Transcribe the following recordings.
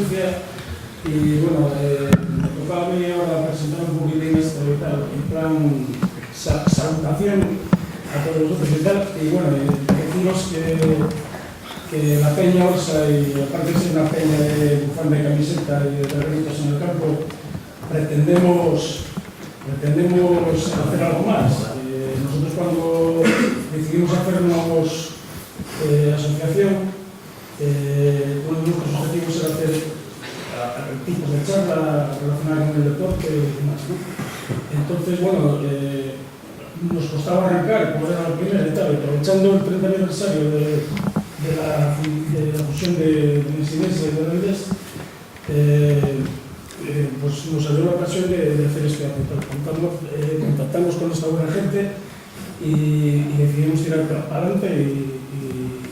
presencia y bueno, me tocaba a mí ahora presentar un poquitín esto y tal, en plan salutación a todos vosotros y tal, y bueno, deciros que la Peña Orsa, y aparte de ser una peña de bufanda de camiseta y de terrenitos en el campo, pretendemos hacer algo más. Nosotros cuando decidimos hacernos asociación, uno de nuestros objetivos era hacer tipos de charla relacionadas con el deporte y demás, ¿no? Entonces, bueno, nos costaba arrancar, como era la primera etapa, aprovechando el 30 aniversario de la fusión de Insidencia y de Avilés, pues nos salió la ocasión de hacer este apunto. Contactamos con esta buena gente y decidimos tirar para adelante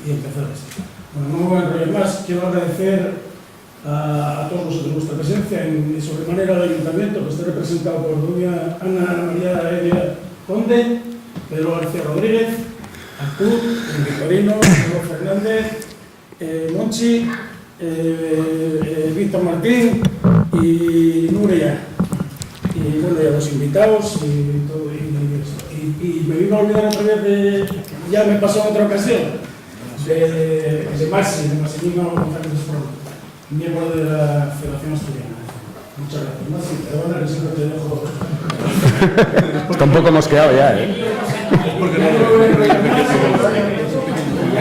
y empezar esto. Bueno, no me voy a enrollar más, quiero agradecer a todos vosotros vuestra presencia y sobremanera al Ayuntamiento, que está representado por doña Ana María Elia Conde, Pedro García Rodríguez, Artur, Victorino, Diego Fernández, Monchi, Víctor Martín y Nuria. Y bueno, ya los invitados y todo. Y me iba a olvidar otra vez de, ya me pasó en otra ocasión, de Marcelino González Esprono, miembro de la Federación Asturiana. Muchas gracias. Marci, perdona que siempre te dejo. Tampoco hemos quedado ya, ¿eh? Ya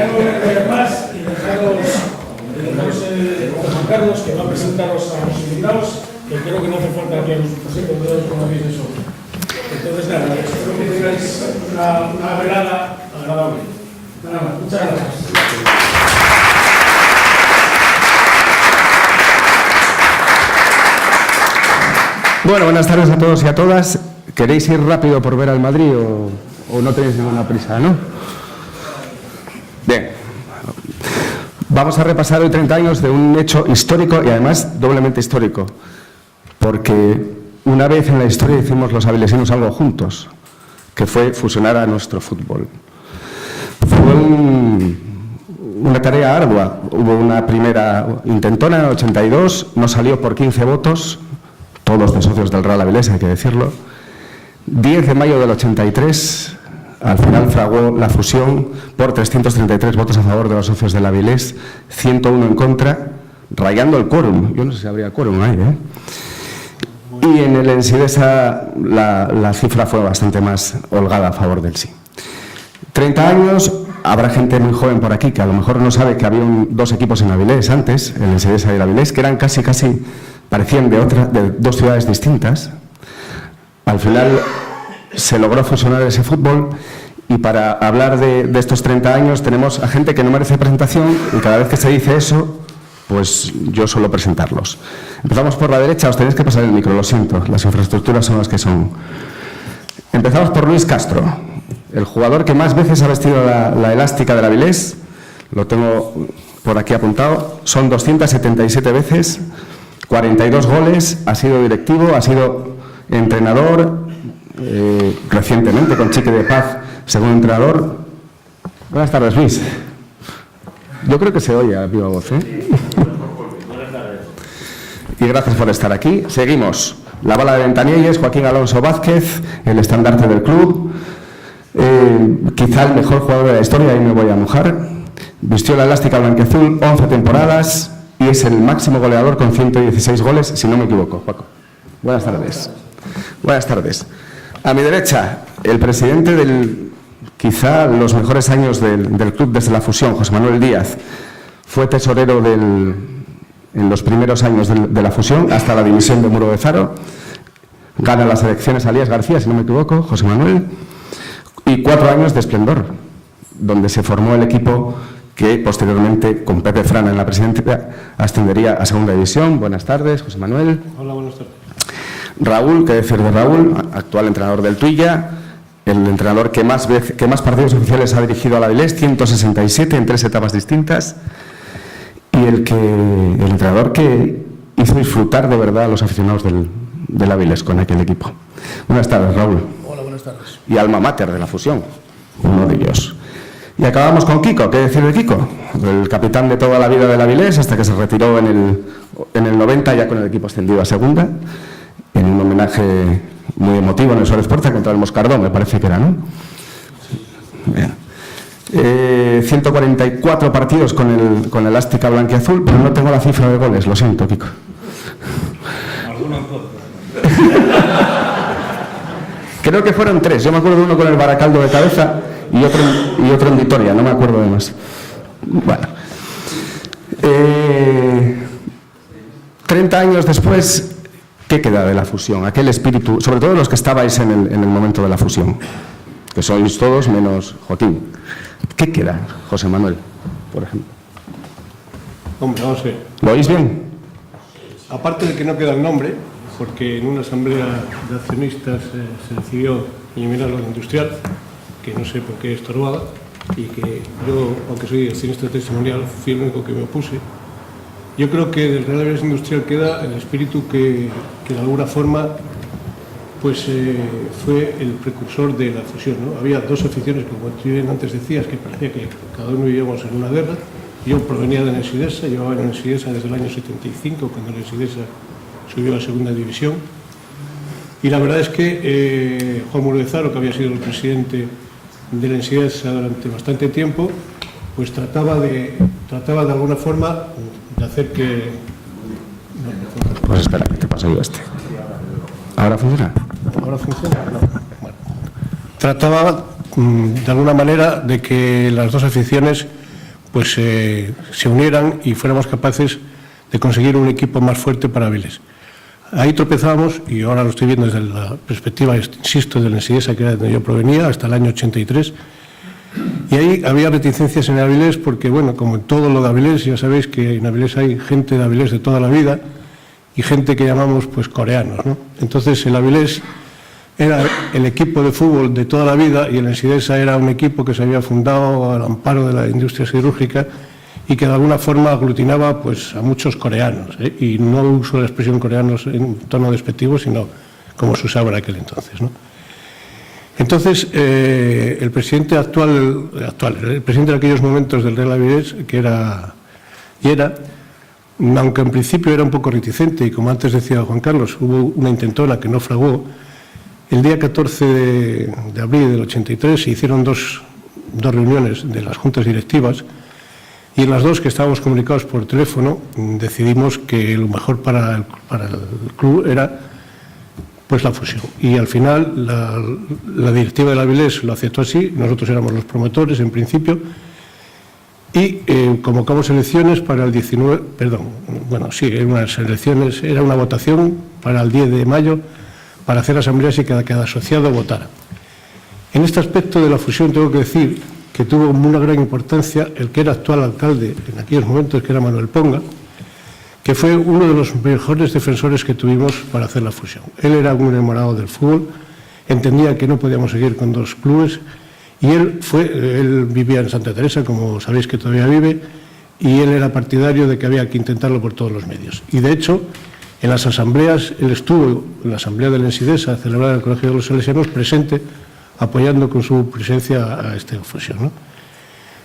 no voy a enrollar más y dejaros con Juan Carlos, que va a presentaros a los invitados, que creo que no hace falta que os presente todos como habéis de sobre. Entonces, nada, espero que tengáis una velada agradable. Nada más, muchas gracias. Bueno, buenas tardes a todos y a todas. ¿Queréis ir rápido por ver al Madrid o no tenéis ninguna prisa, no? Bien. Vamos a repasar hoy 30 años de un hecho histórico y además doblemente histórico, porque una vez en la historia hicimos los avilesinos algo juntos, que fue fusionar a nuestro fútbol. Fue una tarea ardua. Hubo una primera intentona en el 82, no salió por 15 votos, todos de socios del Real Avilés, hay que decirlo. 10 de mayo del 83, al final fraguó la fusión por 333 votos a favor de los socios del Avilés, 101 en contra, rayando el quórum. Yo no sé si habría quórum ahí, ¿eh? Y en el Ensidesa la cifra fue bastante más holgada a favor del sí. 30 años, habrá gente muy joven por aquí que a lo mejor no sabe que había dos equipos en Avilés antes, el Ensidesa y el Avilés, que eran casi, parecían de dos ciudades distintas. Al final se logró fusionar ese fútbol y para hablar de estos 30 años tenemos a gente que no merece presentación y cada vez que se dice eso, pues yo suelo presentarlos. Empezamos por la derecha, os tenéis que pasar el micro, lo siento, las infraestructuras son las que son. Empezamos por Luis Castro, el jugador que más veces ha vestido la elástica del Avilés, lo tengo por aquí apuntado, son 277 veces, 42 goles, ha sido directivo, ha sido entrenador, recientemente con Chique de Paz, segundo entrenador. Buenas tardes, Luis. Yo creo que se oye a viva voz, ¿eh? Y gracias por estar aquí. Seguimos. La bala de Ventanielles, Joaquín Alonso Vázquez, el estandarte del club. Quizá el mejor jugador de la historia, ahí me voy a mojar. Vistió la elástica blanquiazul 11 temporadas y es el máximo goleador con 116 goles, si no me equivoco. Paco. Buenas tardes. Buenas tardes. A mi derecha, el presidente del quizá los mejores años del club desde la fusión, José Manuel Díaz. Fue tesorero en los primeros años de la fusión, hasta la división de Muro de Faro. Gana las elecciones Alías García, si no me equivoco, José Manuel. Y 4 años de esplendor, donde se formó el equipo que posteriormente, con Pepe Frana en la presidencia, ascendería a segunda división. Buenas tardes, José Manuel. Hola, buenas tardes. Raúl, qué decir de Raúl, actual entrenador del Tuilla, el entrenador que más partidos oficiales ha dirigido al Avilés, 167 en 3 etapas distintas, y el entrenador que hizo disfrutar de verdad a los aficionados del Avilés con aquel equipo. Buenas tardes, Raúl. Hola, buenas tardes. Y alma mater de la fusión, uno de ellos. Y acabamos con Kiko. ¿Qué decir de Kiko? El capitán de toda la vida del Avilés, hasta que se retiró en el 90, ya con el equipo ascendido a segunda, en un homenaje muy emotivo en el Sol Esforza contra el Moscardón, me parece que era, ¿no? Bien. 144 partidos con el Ástica blanquiazul, pero no tengo la cifra de goles, lo siento, Kiko. Creo que fueron 3. Yo me acuerdo de uno con el Baracaldo de cabeza y otro en Vitoria, no me acuerdo de más. Bueno. 30 años después, ¿qué queda de la fusión? Aquel espíritu, sobre todo los que estabais en el momento de la fusión, que sois todos menos Joaquín. ¿Qué queda, José Manuel, por ejemplo? Hombre, vamos a ver. ¿Lo oís bien? Aparte de que no queda el nombre, porque en una asamblea de accionistas se decidió eliminar la industrial, que no sé por qué estorbaba, y que yo, aunque soy accionista testimonial, fui el único que me opuse. Yo creo que del Real Avilés Industrial queda el espíritu que de alguna forma pues, fue el precursor de la fusión, ¿no? Había dos aficiones, como tú bien antes decías, que parecía que cada uno vivíamos en una guerra. Yo provenía de Nensidesa, llevaba en Nensidesa desde el año 75, cuando Nensidesa subió a segunda división. Y la verdad es que Juan Muruezaro, que había sido el presidente de Nensidesa durante bastante tiempo, pues trataba de alguna forma de hacer que... Pues espera, ¿qué te pasa yo ¿Ahora funciona? ¿Ahora funciona? No. Bueno. Trataba de alguna manera de que las dos aficiones pues se unieran y fuéramos capaces de conseguir un equipo más fuerte para Avilés. Ahí tropezábamos, y ahora lo estoy viendo desde la perspectiva, insisto, de Nensidesa, que era de donde yo provenía, hasta el año 83, y ahí había reticencias en Avilés porque, bueno, como en todo lo de Avilés, ya sabéis que en Avilés hay gente de Avilés de toda la vida y gente que llamamos pues coreanos, ¿no? Entonces el Avilés era el equipo de fútbol de toda la vida y el Nensidesa era un equipo que se había fundado al amparo de la industria siderúrgica y que de alguna forma aglutinaba pues, a muchos coreanos, ¿eh? Y no uso la expresión coreanos en tono despectivo, sino como se usaba en aquel entonces, ¿no? Entonces, el presidente el presidente de aquellos momentos del Real Avilés, aunque en principio era un poco reticente, y como antes decía Juan Carlos, hubo una intentona que no fraguó. El día 14 de abril del 83 se hicieron dos reuniones de las juntas directivas, y en las dos, que estábamos comunicados por teléfono, decidimos que lo mejor para el club era pues la fusión. Y al final la directiva del Avilés lo aceptó así, nosotros éramos los promotores en principio, y convocamos elecciones para el 19, era una votación para el 10 de mayo, para hacer asambleas y que cada asociado votara. En este aspecto de la fusión tengo que decir que tuvo una gran importancia el que era actual alcalde en aquellos momentos, que era Manuel Ponga, que fue uno de los mejores defensores que tuvimos para hacer la fusión. Él era un enamorado del fútbol, entendía que no podíamos seguir con dos clubes, y él vivía en Santa Teresa, como sabéis que todavía vive, y él era partidario de que había que intentarlo por todos los medios. Y de hecho, en las asambleas, él estuvo en la asamblea de Nensidesa, celebrada en el Colegio de los Salesianos, presente, apoyando con su presencia a esta fusión, ¿no?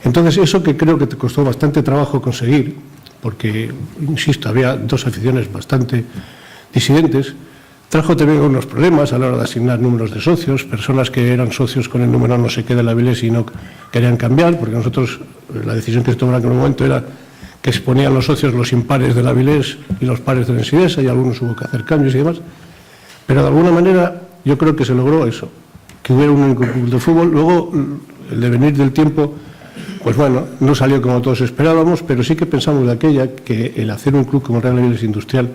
Entonces, eso que creo que te costó bastante trabajo conseguir, porque, insisto, había dos aficiones bastante disidentes, trajo también unos problemas a la hora de asignar números de socios, personas que eran socios con el número no sé qué del Avilés y no querían cambiar, porque nosotros, la decisión que se tomó en aquel momento era que se ponían los socios los impares del Avilés y los pares de Nensidesa, y algunos hubo que hacer cambios y demás, pero de alguna manera yo creo que se logró eso, que hubiera un único club de fútbol. Luego, el devenir del tiempo, pues bueno, no salió como todos esperábamos, pero sí que pensamos de aquella que el hacer un club como Real Avilés Industrial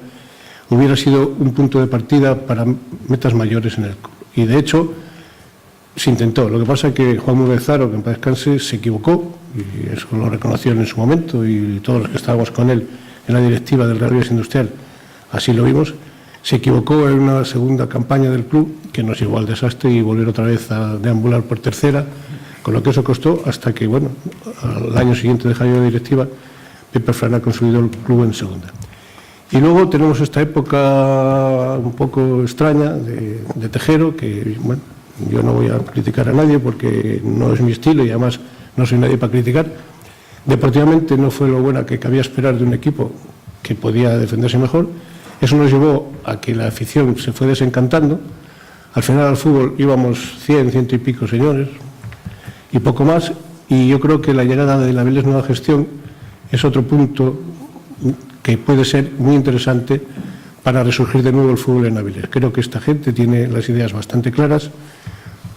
hubiera sido un punto de partida para metas mayores en el club. Y de hecho, se intentó. Lo que pasa es que Juan Muruezaro, que en paz descanse, se equivocó, y eso lo reconoció en su momento, y todos los que estábamos con él en la directiva del Real Avilés Industrial, así lo vimos. Se equivocó en una segunda campaña del club, que nos llevó al desastre y volver otra vez a deambular por tercera, con lo que eso costó, hasta que, bueno, al año siguiente de cambio de directiva, Pepe Fran ha construido el club en segunda. Y luego tenemos esta época un poco extraña de Tejero, que, bueno, yo no voy a criticar a nadie porque no es mi estilo, y además no soy nadie para criticar. Deportivamente no fue lo buena que cabía esperar de un equipo que podía defenderse mejor. Eso nos llevó a que la afición se fue desencantando. Al final al fútbol íbamos 100 y pico señores y poco más, y yo creo que la llegada de la Avilés Nueva Gestión es otro punto que puede ser muy interesante para resurgir de nuevo el fútbol en Avilés. Creo que esta gente tiene las ideas bastante claras.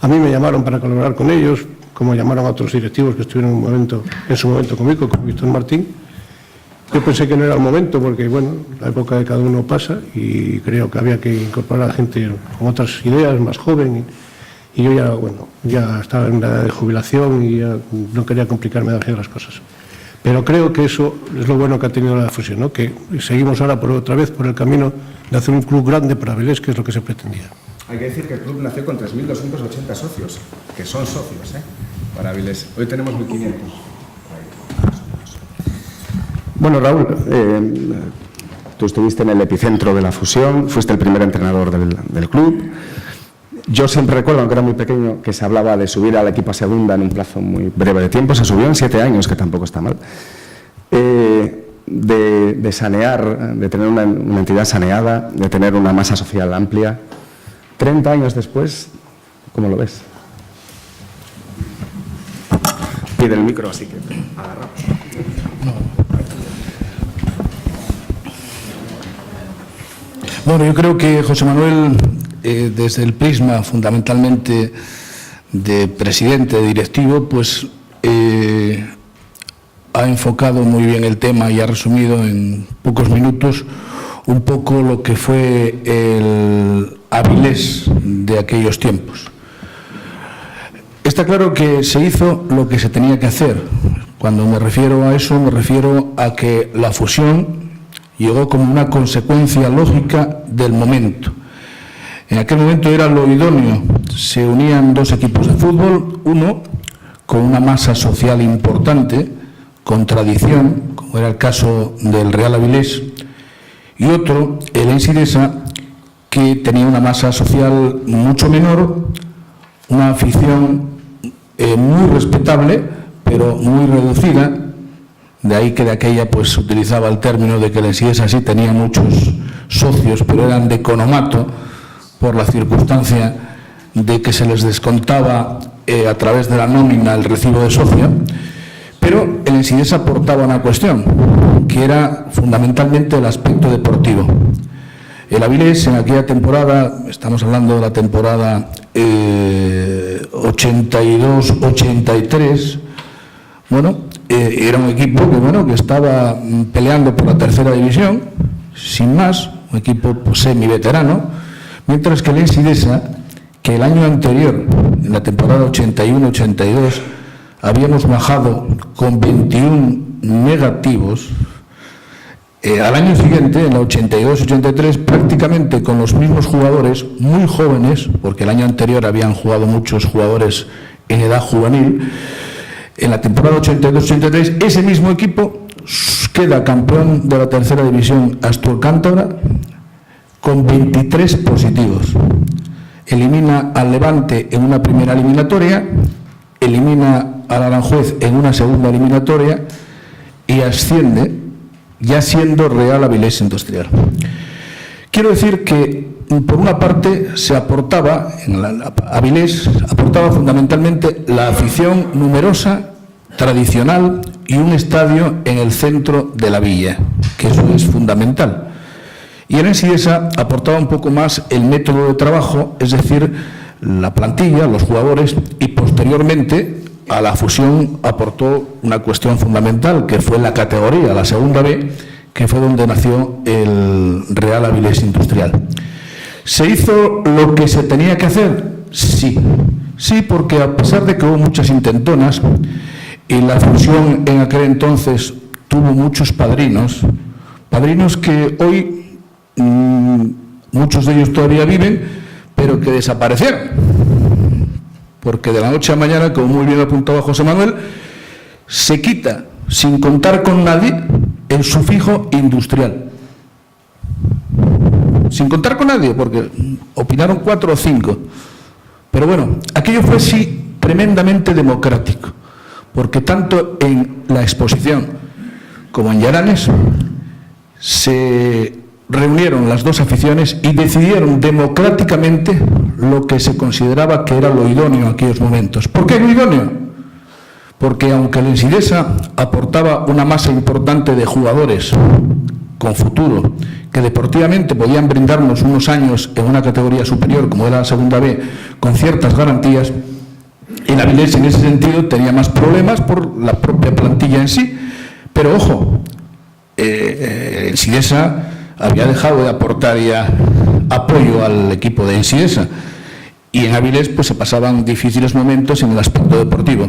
A mí me llamaron para colaborar con ellos, como llamaron a otros directivos que estuvieron en su momento conmigo, como Víctor Martín. Yo pensé que no era el momento porque, bueno, la época de cada uno pasa y creo que había que incorporar a gente con otras ideas, más joven. Y yo ya, bueno, ya estaba en la edad de jubilación y ya no quería complicarme demasiado las cosas. Pero creo que eso es lo bueno que ha tenido la fusión, ¿no? Que seguimos ahora otra vez por el camino de hacer un club grande para Avilés, que es lo que se pretendía. Hay que decir que el club nació con 3.280 socios, que son socios, para Avilés. Hoy tenemos 1.500. Bueno, Raúl, tú estuviste en el epicentro de la fusión, fuiste el primer entrenador del club. Yo siempre recuerdo, aunque era muy pequeño, que se hablaba de subir al equipo a segunda en un plazo muy breve de tiempo. Se subió en 7 años, que tampoco está mal. De sanear, de tener una entidad saneada, de tener una masa social amplia. 30 años después, ¿cómo lo ves? Pide el micro, así que agarramos. Bueno, yo creo que José Manuel, desde el prisma fundamentalmente de presidente, de directivo, pues ha enfocado muy bien el tema y ha resumido en pocos minutos un poco lo que fue el Avilés de aquellos tiempos. Está claro que se hizo lo que se tenía que hacer. Cuando me refiero a eso, me refiero a que la fusión llegó como una consecuencia lógica del momento. En aquel momento era lo idóneo. Se unían 2 equipos de fútbol, uno con una masa social importante, con tradición, como era el caso del Real Avilés, y otro, el Ensidesa, que tenía una masa social mucho menor, una afición muy respetable, pero muy reducida. De ahí que de aquella pues utilizaba el término de que el Ensidesa sí tenía muchos socios, pero eran de economato, por la circunstancia de que se les descontaba a través de la nómina el recibo de socio. Pero el Ensidesa aportaba una cuestión, que era fundamentalmente el aspecto deportivo. El Avilés en aquella temporada, estamos hablando de la temporada 82-83, bueno, era un equipo que estaba peleando por la tercera división, sin más, un equipo pues, semi-veterano, mientras que el Ensidesa, que el año anterior, en la temporada 81-82, habíamos bajado con 21 negativos, al año siguiente, en la 82-83, prácticamente con los mismos jugadores, muy jóvenes, porque el año anterior habían jugado muchos jugadores en edad juvenil. En la temporada 82-83, ese mismo equipo queda campeón de la tercera división Astur-Cántabra con 23 positivos. Elimina al Levante en una primera eliminatoria, elimina al Aranjuez en una segunda eliminatoria y asciende, ya siendo Real Avilés Industrial. Quiero decir que, por una parte, se aportaba, Avilés aportaba fundamentalmente la afición numerosa, tradicional y un estadio en el centro de la villa, que eso es fundamental. Y el Ensidesa aportaba un poco más el método de trabajo, es decir, la plantilla, los jugadores, y posteriormente a la fusión aportó una cuestión fundamental, que fue la categoría, la segunda B, que fue donde nació el Real Avilés Industrial. ¿Se hizo lo que se tenía que hacer? Sí. Sí, porque a pesar de que hubo muchas intentonas y la fusión en aquel entonces tuvo muchos padrinos que hoy muchos de ellos todavía viven, pero que desaparecieron. Porque de la noche a mañana, como muy bien apuntaba José Manuel, se quita, sin contar con nadie, el sufijo industrial. Sin contar con nadie, porque opinaron 4 o 5. Pero bueno, aquello fue sí tremendamente democrático, porque tanto en la exposición como en Llaranes se reunieron las dos aficiones y decidieron democráticamente lo que se consideraba que era lo idóneo en aquellos momentos. ¿Por qué lo idóneo? Porque aunque el Ensidesa aportaba una masa importante de jugadores con futuro, que deportivamente podían brindarnos unos años en una categoría superior, como era la segunda B, con ciertas garantías, el Avilés en ese sentido tenía más problemas por la propia plantilla en sí. Pero ojo, el Ensidesa había dejado de aportar ya apoyo al equipo de Ensidesa y en Avilés pues se pasaban difíciles momentos en el aspecto deportivo.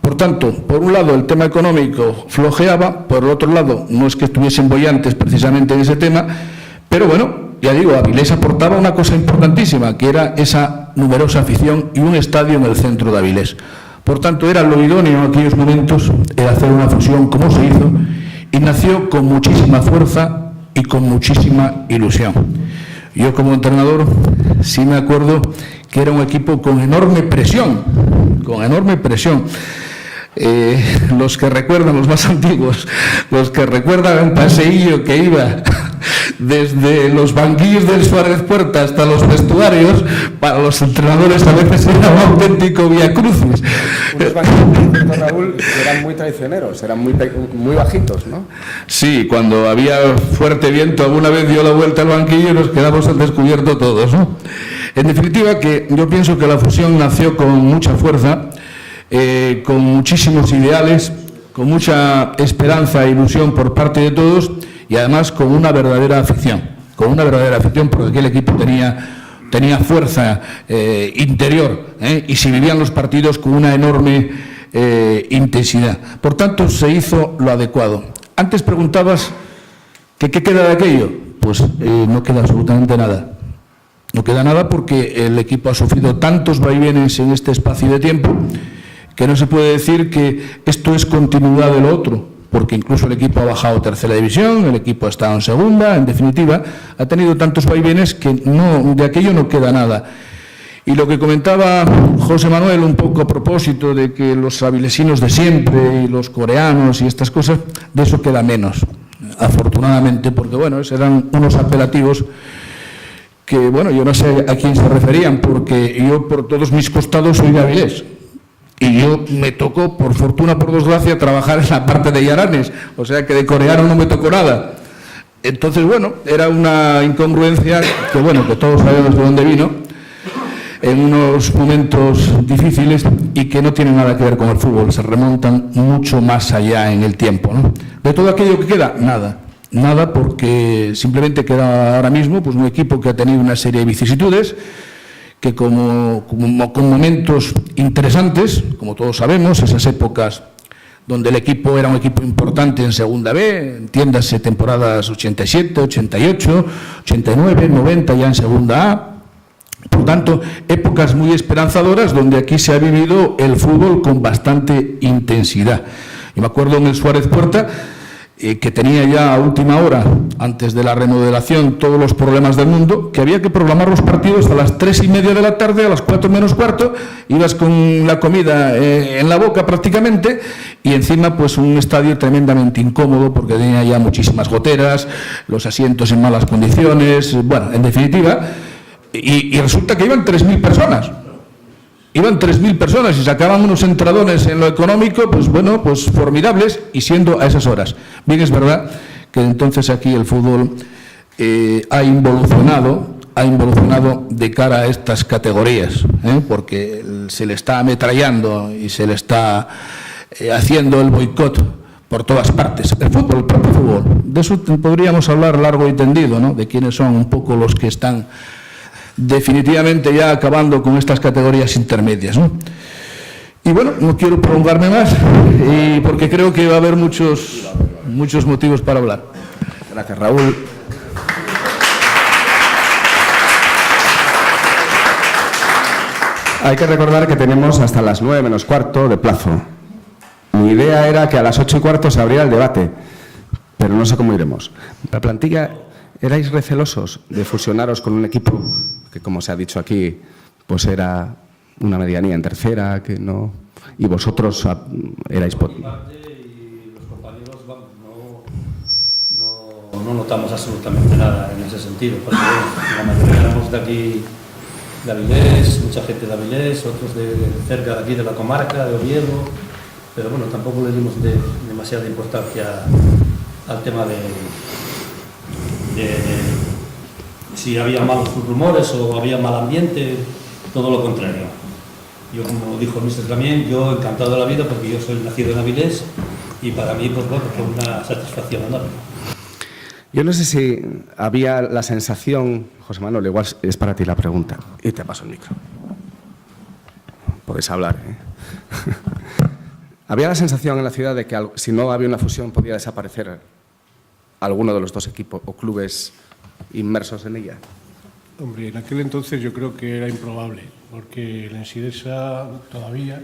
Por tanto, por un lado el tema económico flojeaba, por el otro lado no es que estuviesen bollantes precisamente en ese tema, pero bueno, ya digo, Avilés aportaba una cosa importantísima, que era esa numerosa afición y un estadio en el centro de Avilés. Por tanto, era lo idóneo en aquellos momentos el hacer una fusión como se hizo y nació con muchísima fuerza y con muchísima ilusión. Yo como entrenador sí me acuerdo que era un equipo con enorme presión, los que recuerdan, los más antiguos, los que recuerdan el paseillo que iba desde los banquillos del Suárez Puerta hasta los vestuarios, para los entrenadores a veces era un auténtico viacrucis. Unos banquillos, Raúl, eran muy traicioneros, eran muy bajitos, ¿no? Sí, cuando había fuerte viento alguna vez dio la vuelta al banquillo y nos quedamos al descubierto todos, ¿no? En definitiva, que yo pienso que la fusión nació con mucha fuerza, con muchísimos ideales, con mucha esperanza e ilusión por parte de todos y además con una verdadera afición, porque aquel equipo tenía fuerza interior, y se vivían los partidos con una enorme intensidad. Por tanto, se hizo lo adecuado. Antes preguntabas que qué queda de aquello. Pues no queda absolutamente nada. No queda nada porque el equipo ha sufrido tantos vaivenes en este espacio de tiempo que no se puede decir que esto es continuidad de lo otro, porque incluso el equipo ha bajado a tercera división, el equipo ha estado en segunda, en definitiva, ha tenido tantos vaivenes que de aquello no queda nada. Y lo que comentaba José Manuel un poco a propósito de que los avilesinos de siempre y los coreanos y estas cosas, de eso queda menos, afortunadamente, porque bueno, eran unos apelativos que, bueno, yo no sé a quién se referían, porque yo por todos mis costados soy de Avilés. Y yo me tocó, por fortuna, por desgracia, trabajar en la parte de Llaranes, o sea que de coreano no me tocó nada. Entonces, bueno, era una incongruencia que, bueno, que todos sabemos de dónde vino, en unos momentos difíciles y que no tienen nada que ver con el fútbol, se remontan mucho más allá en el tiempo, ¿no? De todo aquello que queda, nada, porque simplemente queda ahora mismo pues un equipo que ha tenido una serie de vicisitudes, que con momentos interesantes, como todos sabemos, esas épocas donde el equipo era un equipo importante en segunda B, entiéndase temporadas 87, 88, 89, 90 ya en segunda A. Por tanto, épocas muy esperanzadoras donde aquí se ha vivido el fútbol con bastante intensidad. Yo me acuerdo en el Suárez Puerta, que tenía ya a última hora, antes de la remodelación, todos los problemas del mundo, que había que programar los partidos a las 3:30 de la tarde, a las 4 menos cuarto, ibas con la comida en la boca prácticamente, y encima pues un estadio tremendamente incómodo, porque tenía ya muchísimas goteras, los asientos en malas condiciones, bueno, en definitiva, y resulta que iban 3.000 personas. Iban 3.000 personas y sacaban unos entradones en lo económico, pues bueno, pues formidables, y siendo a esas horas. Bien, es verdad que entonces aquí el fútbol ha involucionado de cara a estas categorías, porque se le está ametrallando y se le está haciendo el boicot por todas partes. El fútbol, el propio fútbol, de eso podríamos hablar largo y tendido, ¿no? De quiénes son un poco los que están definitivamente ya acabando con estas categorías intermedias, ¿no? Y bueno, no quiero prolongarme más, porque creo que va a haber muchos motivos para hablar. Gracias, Raúl. Hay que recordar que tenemos hasta las 9 menos cuarto de plazo. Mi idea era que a las 8:15 se abriera el debate, pero no sé cómo iremos. La plantilla, ¿erais recelosos de fusionaros con un equipo que, como se ha dicho aquí, pues era una medianía en tercera, que no y vosotros erais... Por mi parte y los compañeros, vamos, no notamos absolutamente nada en ese sentido, porque la mayoría éramos de aquí, de Avilés, mucha gente de Avilés, otros de cerca de aquí de la comarca, de Oviedo, pero bueno, tampoco le dimos demasiada importancia al tema de si había malos rumores o había mal ambiente, todo lo contrario. Yo, como dijo el Mr. también, yo encantado de la vida porque yo soy nacido en Avilés y para mí pues, bueno, fue una satisfacción enorme. Yo no sé si había la sensación, José Manuel, igual es para ti la pregunta, y te paso el micro. Podéis hablar, ¿eh? ¿Había la sensación en la ciudad de que si no había una fusión podía desaparecer alguno de los dos equipos o clubes inmersos en ella? Hombre, en aquel entonces yo creo que era improbable, porque el Ensidesa todavía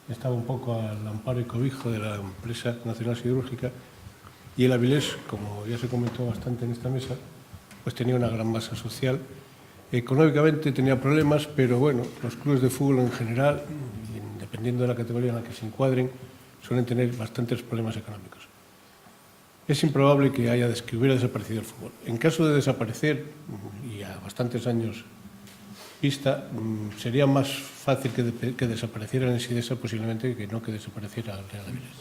estaba un poco al amparo y cobijo de la empresa nacional siderúrgica, y el Avilés, como ya se comentó bastante en esta mesa, pues tenía una gran masa social. Económicamente tenía problemas, pero bueno, los clubes de fútbol en general, dependiendo de la categoría en la que se encuadren, suelen tener bastantes problemas económicos. Es improbable que hubiera desaparecido el fútbol. En caso de desaparecer, y a bastantes años vista, sería más fácil que desapareciera el Ensidesa posiblemente que no que desapareciera el Real Avilés.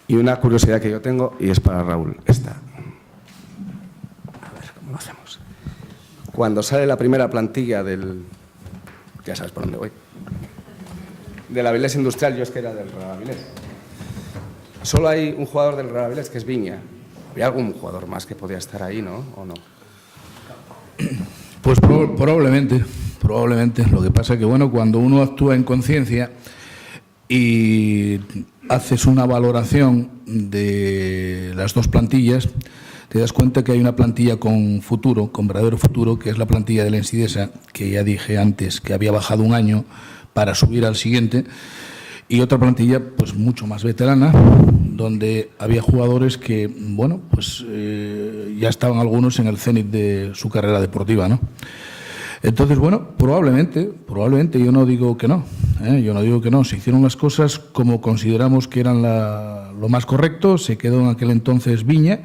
Y una curiosidad que yo tengo, y es para Raúl, esta. A ver, ¿cómo lo hacemos? Cuando sale la primera plantilla del... Ya sabes por dónde voy. Del Avilés Industrial, yo es que era del Real Avilés. Solo hay un jugador del Real Avilés, que es Viña. ¿Había algún jugador más que podía estar ahí, no? ¿O no? Pues probablemente. Lo que pasa es que, bueno, cuando uno actúa en conciencia y haces una valoración de las dos plantillas, te das cuenta que hay una plantilla con futuro, con verdadero futuro, que es la plantilla del Ensidesa, que ya dije antes que había bajado un año para subir al siguiente, y otra plantilla pues mucho más veterana, donde había jugadores que, bueno, pues ya estaban algunos en el cénit de su carrera deportiva, ¿no? Entonces, bueno, probablemente, yo no digo que no, se hicieron las cosas como consideramos que eran lo más correcto, se quedó en aquel entonces Viña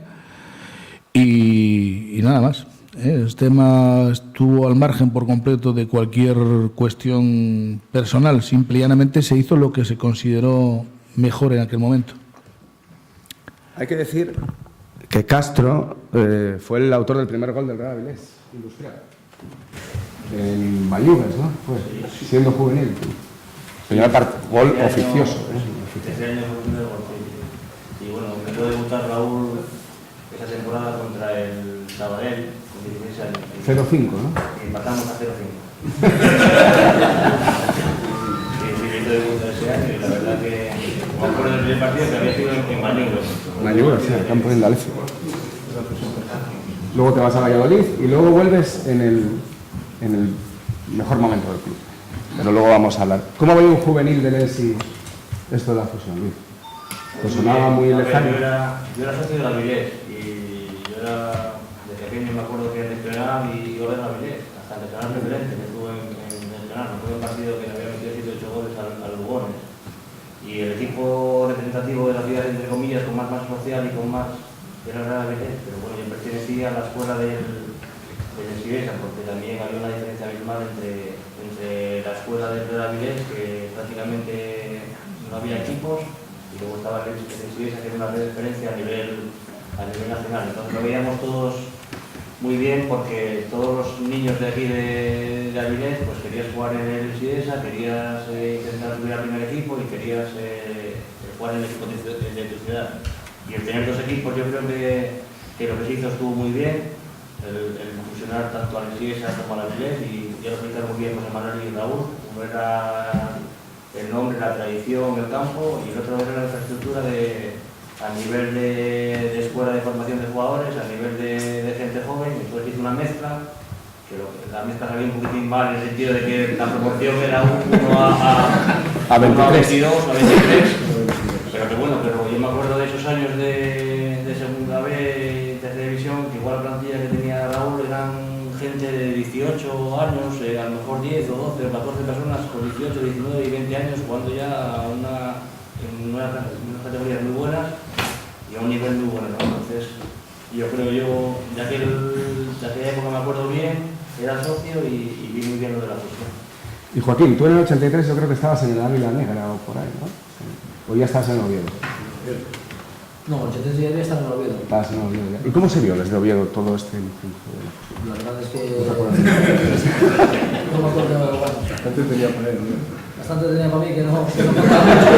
y nada más. Este tema estuvo al margen por completo de cualquier cuestión personal, simple y llanamente se hizo lo que se consideró mejor en aquel momento. Hay que decir que Castro fue el autor del primer gol del Real Avilés Industrial. En Bañugas, ¿no? Fue, siendo juvenil. Primer gol oficioso. Ese año fue el primer gol. Y bueno, me puede debutar Raúl esa temporada contra el Sabadell, con 16 años. 0-5, ¿no? Y empatamos a 0-5. Sí, me hizo debutar ese año y la verdad que me acuerdo del primer partido que había sido en Bañugas. Bañugas, sí, el campo de Indalecio. Luego te vas a Valladolid y luego vuelves en el mejor momento del club. Pero luego vamos a hablar. ¿Cómo veía un juvenil del ESI esto de la fusión, Luis? Pues sonaba muy lejano. Yo era socio de la Avilés y yo era, de pequeño me acuerdo que entrenaba y yo era de la Avilés, hasta entrenar preferente, que estuve en entrenar, no fue un partido que había metido 7 o 8 goles al Lugones. Y el equipo representativo de la ciudad, entre comillas, con más social y con más, era el Real Avilés, pero bueno, yo pertenecía a la escuela del Ensidesa, porque también había una diferencia abismal entre la escuela del Real Avilés, que prácticamente no había equipos, y luego estaba el Ensidesa, que era una referencia a nivel nacional. Entonces lo veíamos todos muy bien, porque todos los niños de aquí de Avilés, pues querías jugar en el Ensidesa, querías intentar subir al primer equipo y querías jugar en el equipo de tu ciudad. Y el tener dos equipos, yo creo que lo que se hizo estuvo muy bien. El fusionar tanto al Ensidesa como al Avilés, y ya lo explicaron muy bien José Manuel y Raúl. Uno era el nombre, la tradición, el campo, y el otro era la infraestructura a nivel de escuela de formación de jugadores, a nivel de gente joven. Entonces hizo una mezcla, que la mezcla salía un poquitín mal en el sentido de que la proporción era 1 a 22, a 23, pero que bueno, pero yo me acuerdo de esos años de segunda B, tercera división, que igual la plantilla que tenía Raúl eran gente de 18 años, a lo mejor 10 o 12 o 14 personas con 18, 19 y jugando ya en unas categorías muy buenas y a un nivel muy bueno, ¿no? Entonces, yo creo de aquella época me acuerdo bien, era socio y vi muy bien lo de la fusión. Y Joaquín, tú en el 83 yo creo que estabas en el Ávila Negra o por ahí, ¿no? O ya estabas en el Oviedo. No, el 83 ya había estado en el Oviedo. Estabas en el Oviedo ya. ¿Y cómo se vio desde Oviedo todo este influjo de la fusión? La verdad es que... ¿No te acuerdas? no me acuerdo, bueno. Bastante tenía para él, ¿no? Bastante tenía para mí que no contaba mucho.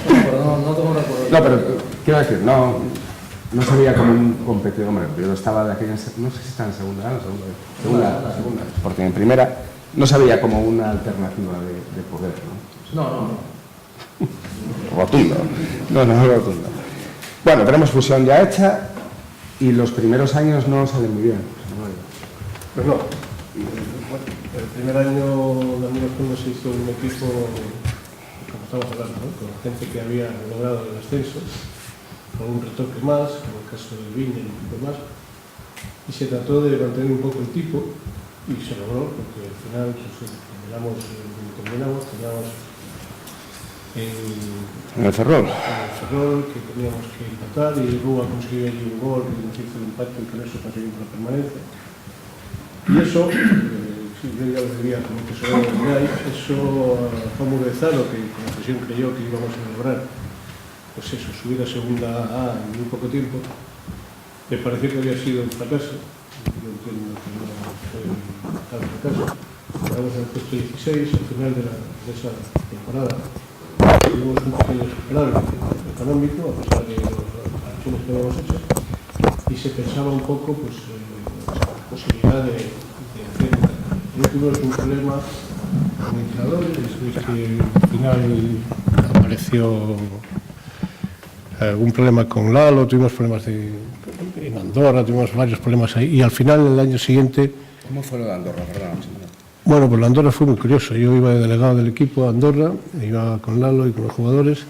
Pero no tengo recuerdo. No, pero quiero decir, no se veía como un competidor. Hombre, yo estaba de aquella, no sé si estaba en segunda, segunda, porque en primera no se veía como una alternativa de poder, ¿no? No. Rotundo. No, rotundo. Bueno, tenemos fusión ya hecha y los primeros años no salen muy bien. Pues no. El primer año de Amigos Juntos se hizo un equipo, como estamos hablando, ¿no? Con gente que había logrado el ascenso, con un retoque más, como el caso de Viña y demás, y se trató de mantener un poco el tipo y se logró, porque al final pues, terminamos En el Ferrol. que teníamos que empatar y Rúa consiguió allí un gol y nos hizo el impacto y con eso conseguimos la permanencia. Y eso, yo ya lo diría como tesorero del GAI, eso fue muy rezado, que con la presión creyó que íbamos a lograr, pues eso, subir a segunda A en muy poco tiempo, me pareció que había sido un fracaso. Yo entiendo que no fue tal fracaso. Llegamos al puesto 16, al final de esa temporada. Tuvimos un pequeño superávit económico, a pesar de las acciones que habíamos hecho, y se pensaba un poco pues, la posibilidad de hacer. Yo tuve un problema con entrenadores, es que al final apareció algún problema con Lalo, tuvimos problemas en Andorra, tuvimos varios problemas ahí, y al final, el año siguiente... ¿Cómo fue lo de Andorra? Bueno, pues la Andorra fue muy curioso. Yo iba de delegado del equipo a Andorra, iba con Lalo y con los jugadores.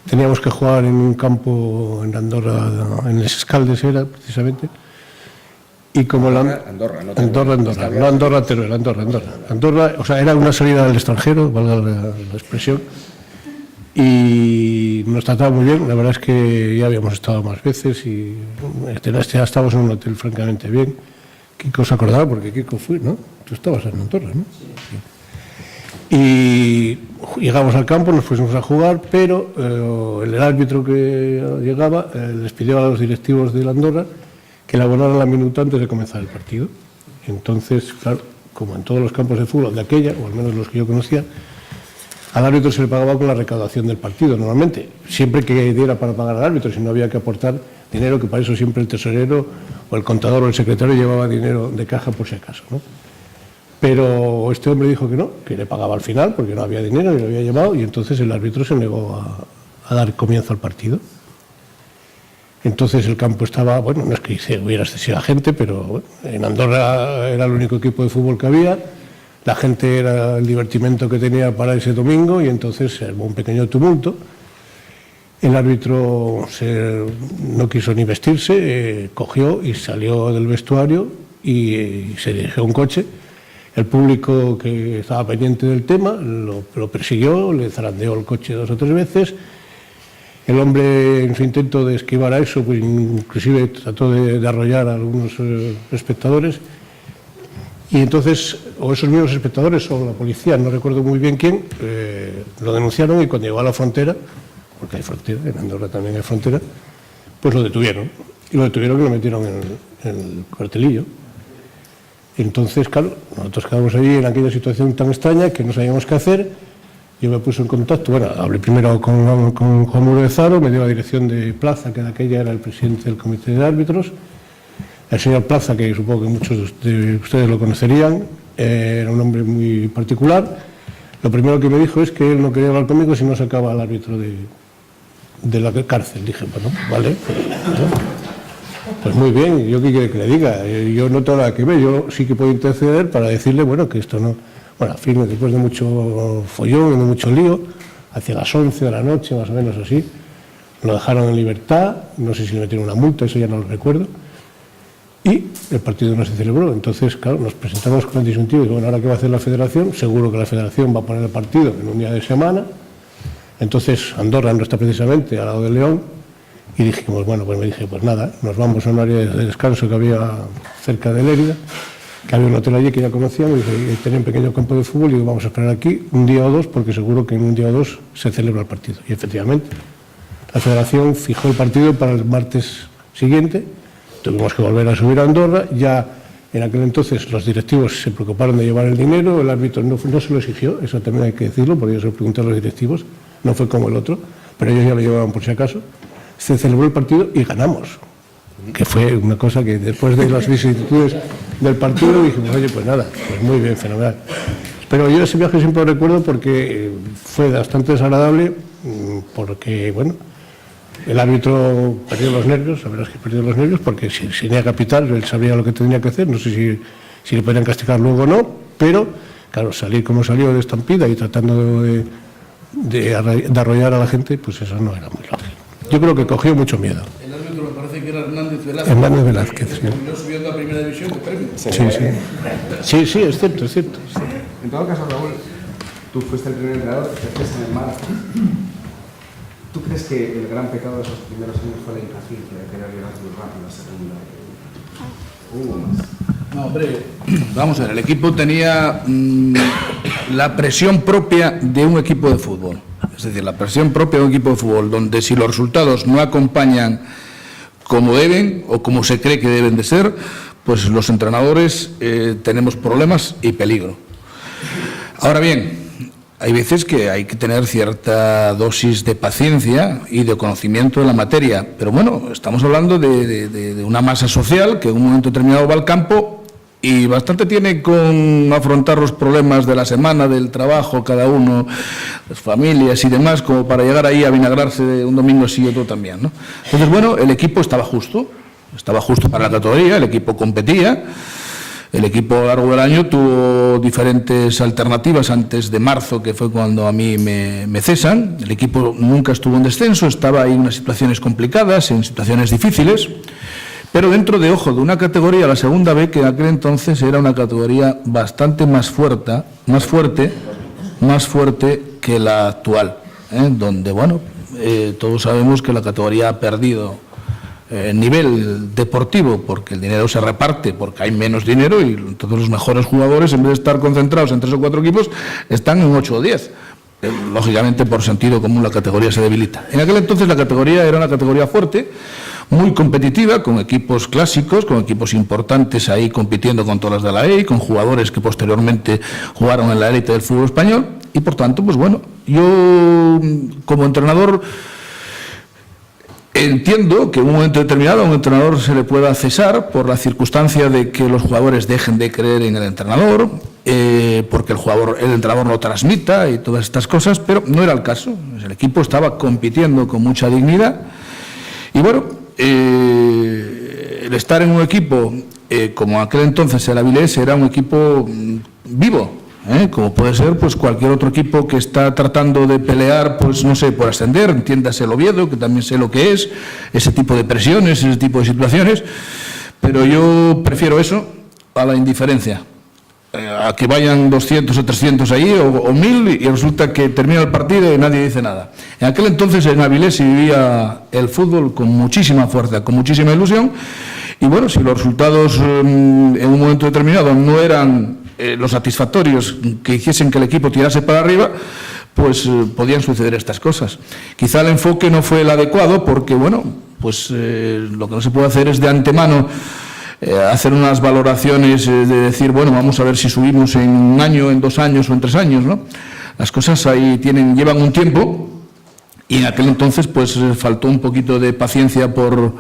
Teníamos que jugar en un campo en Andorra, en Les Escaldes era, precisamente. Y como Andorra, no Andorra, Teruel, Andorra, o sea, era una salida del extranjero, valga la expresión. Y nos trataba muy bien, la verdad es que ya habíamos estado más veces y ya estábamos en un hotel francamente bien. Kiko se acordaba porque Kiko fue, ¿no? Tú estabas en Andorra, ¿no? Sí. Y llegamos al campo, nos pusimos a jugar, pero el árbitro que llegaba les pidió a los directivos de la Andorra que elaboraran la minuta antes de comenzar el partido. Entonces, claro, como en todos los campos de fútbol de aquella, o al menos los que yo conocía, al árbitro se le pagaba con la recaudación del partido, normalmente, siempre que diera para pagar al árbitro, si no había que aportar dinero, que para eso siempre el tesorero o el contador o el secretario llevaba dinero de caja por si acaso, ¿no? Pero este hombre dijo que no, que le pagaba al final porque no había dinero y lo había llevado, y entonces el árbitro se negó a dar comienzo al partido. Entonces el campo estaba, bueno, no es que hubiera excesiva gente, pero bueno, en Andorra era el único equipo de fútbol que había, la gente era el divertimento que tenía para ese domingo y entonces se armó un pequeño tumulto. El árbitro no quiso ni vestirse, cogió y salió del vestuario y se dirigió a un coche. El público que estaba pendiente del tema lo persiguió, le zarandeó el coche 2 o 3 veces. El hombre, en su intento de esquivar a eso, pues inclusive trató de arrollar a algunos espectadores. Y entonces, o esos mismos espectadores o la policía, no recuerdo muy bien quién, lo denunciaron, y cuando llegó a la frontera, porque hay frontera, en Andorra también hay frontera, pues lo detuvieron. Y lo detuvieron y lo metieron en el cuartelillo. Entonces, claro, nosotros quedamos allí en aquella situación tan extraña que no sabíamos qué hacer. Yo me puse en contacto, bueno, hablé primero con Juan Muro de Zaro, me dio la dirección de Plaza, que de aquella era el presidente del comité de árbitros. El señor Plaza, que supongo que muchos de ustedes lo conocerían, era un hombre muy particular. Lo primero que me dijo es que él no quería hablar conmigo si no sacaba al árbitro de la cárcel. Dije, bueno, vale, pues muy bien, ¿yo qué quiere que le diga? Yo no tengo nada que ver, yo sí que puedo interceder para decirle, bueno, que esto no... Bueno, al fin, después de mucho follón, de mucho lío, hacia las 11 de la noche, más o menos así, lo dejaron en libertad, no sé si le metieron una multa, eso ya no lo recuerdo. y el partido no se celebró. Entonces, claro, nos presentamos con el disyuntivo y bueno, ¿ahora qué va a hacer la federación? Seguro que la federación va a poner el partido en un día de semana. Entonces, Andorra no está precisamente al lado de León y dijimos, bueno, pues me dije, pues nada, nos vamos a un área de descanso que había cerca de Lérida, que había un hotel allí que ya conocíamos y tenía un pequeño campo de fútbol y digo, vamos a esperar aquí un día o dos porque seguro que en un día o dos se celebra el partido. Y efectivamente, la federación fijó el partido para el martes siguiente, tuvimos que volver a subir a Andorra, ya en aquel entonces los directivos se preocuparon de llevar el dinero, el árbitro no se lo exigió, eso también hay que decirlo, porque yo se lo pregunté a los directivos, no fue como el otro, pero ellos ya lo llevaban por si acaso. Se celebró el partido y ganamos, que fue una cosa que después de las vicisitudes del partido dijimos, oye, pues nada, pues muy bien, fenomenal. Pero yo ese viaje siempre lo recuerdo porque fue bastante desagradable, porque, bueno, el árbitro perdió los nervios, la verdad es que perdió los nervios, porque si tenía capital, él sabía lo que tenía que hacer, no sé si le podían castigar luego o no, pero, claro, salir como salió de estampida y tratando de arrollar a la gente, pues eso no era muy lógico. Yo creo que cogió mucho miedo. El árbitro me parece que era Hernández Velázquez. Hernández Velázquez, sí. Terminó subiendo a primera división de premio. Sí, es cierto, es cierto. En todo caso, Raúl, tú fuiste el primer entrenador, empezaste en el Málaga. ¿Tú crees que el gran pecado de esos primeros años fue la impaciencia de querer llegar muy rápido a segunda? ¿Hubo más? No, hombre, vamos a ver, el equipo tenía la presión propia de un equipo de fútbol. Es decir, la presión propia de un equipo de fútbol, donde si los resultados no acompañan como deben o como se cree que deben de ser, pues los entrenadores tenemos problemas y peligro. Ahora bien, hay veces que hay que tener cierta dosis de paciencia y de conocimiento de la materia, pero bueno, estamos hablando de una masa social que en un momento determinado va al campo y bastante tiene con afrontar los problemas de la semana, del trabajo, cada uno, las familias y demás, como para llegar ahí a vinagrarse de un domingo sí y otro también, ¿no? Entonces, bueno, el equipo estaba justo para la categoría, el equipo competía. El equipo a lo largo del año tuvo diferentes alternativas antes de marzo, que fue cuando a mí me cesan. El equipo nunca estuvo en descenso, estaba ahí en unas situaciones complicadas, en situaciones difíciles, pero dentro de una categoría, la segunda B, que en aquel entonces era una categoría bastante más fuerte que la actual, donde, bueno, todos sabemos que la categoría ha perdido nivel deportivo, porque el dinero se reparte, porque hay menos dinero y todos los mejores jugadores, en vez de estar concentrados en 3 o 4 equipos, están en 8 o 10. Lógicamente, por sentido común, la categoría se debilita. En aquel entonces la categoría era una categoría fuerte, muy competitiva, con equipos clásicos, con equipos importantes ahí compitiendo con todas las de la EI, con jugadores que posteriormente jugaron en la élite del fútbol español, y por tanto, pues bueno, yo como entrenador entiendo que en un momento determinado a un entrenador se le pueda cesar por la circunstancia de que los jugadores dejen de creer en el entrenador, porque el entrenador no transmita y todas estas cosas, pero no era el caso. El equipo estaba compitiendo con mucha dignidad y bueno, el estar en un equipo como aquel entonces el Avilés era un equipo vivo. Como puede ser pues cualquier otro equipo que está tratando de pelear, pues no sé, por ascender, entiéndase el Oviedo, que también sé lo que es, ese tipo de presiones, ese tipo de situaciones, pero yo prefiero eso a la indiferencia, a que vayan 200 o 300 ahí, o 1000, y resulta que termina el partido y nadie dice nada. En aquel entonces en Avilés se vivía el fútbol con muchísima fuerza, con muchísima ilusión, y bueno, si los resultados en un momento determinado no eran los satisfactorios que hiciesen que el equipo tirase para arriba, pues podían suceder estas cosas. Quizá el enfoque no fue el adecuado porque, bueno, pues lo que no se puede hacer es de antemano hacer unas valoraciones de decir, bueno, vamos a ver si subimos en 1 año, en 2 años o en 3 años, ¿no? Las cosas ahí llevan un tiempo y en aquel entonces pues faltó un poquito de paciencia por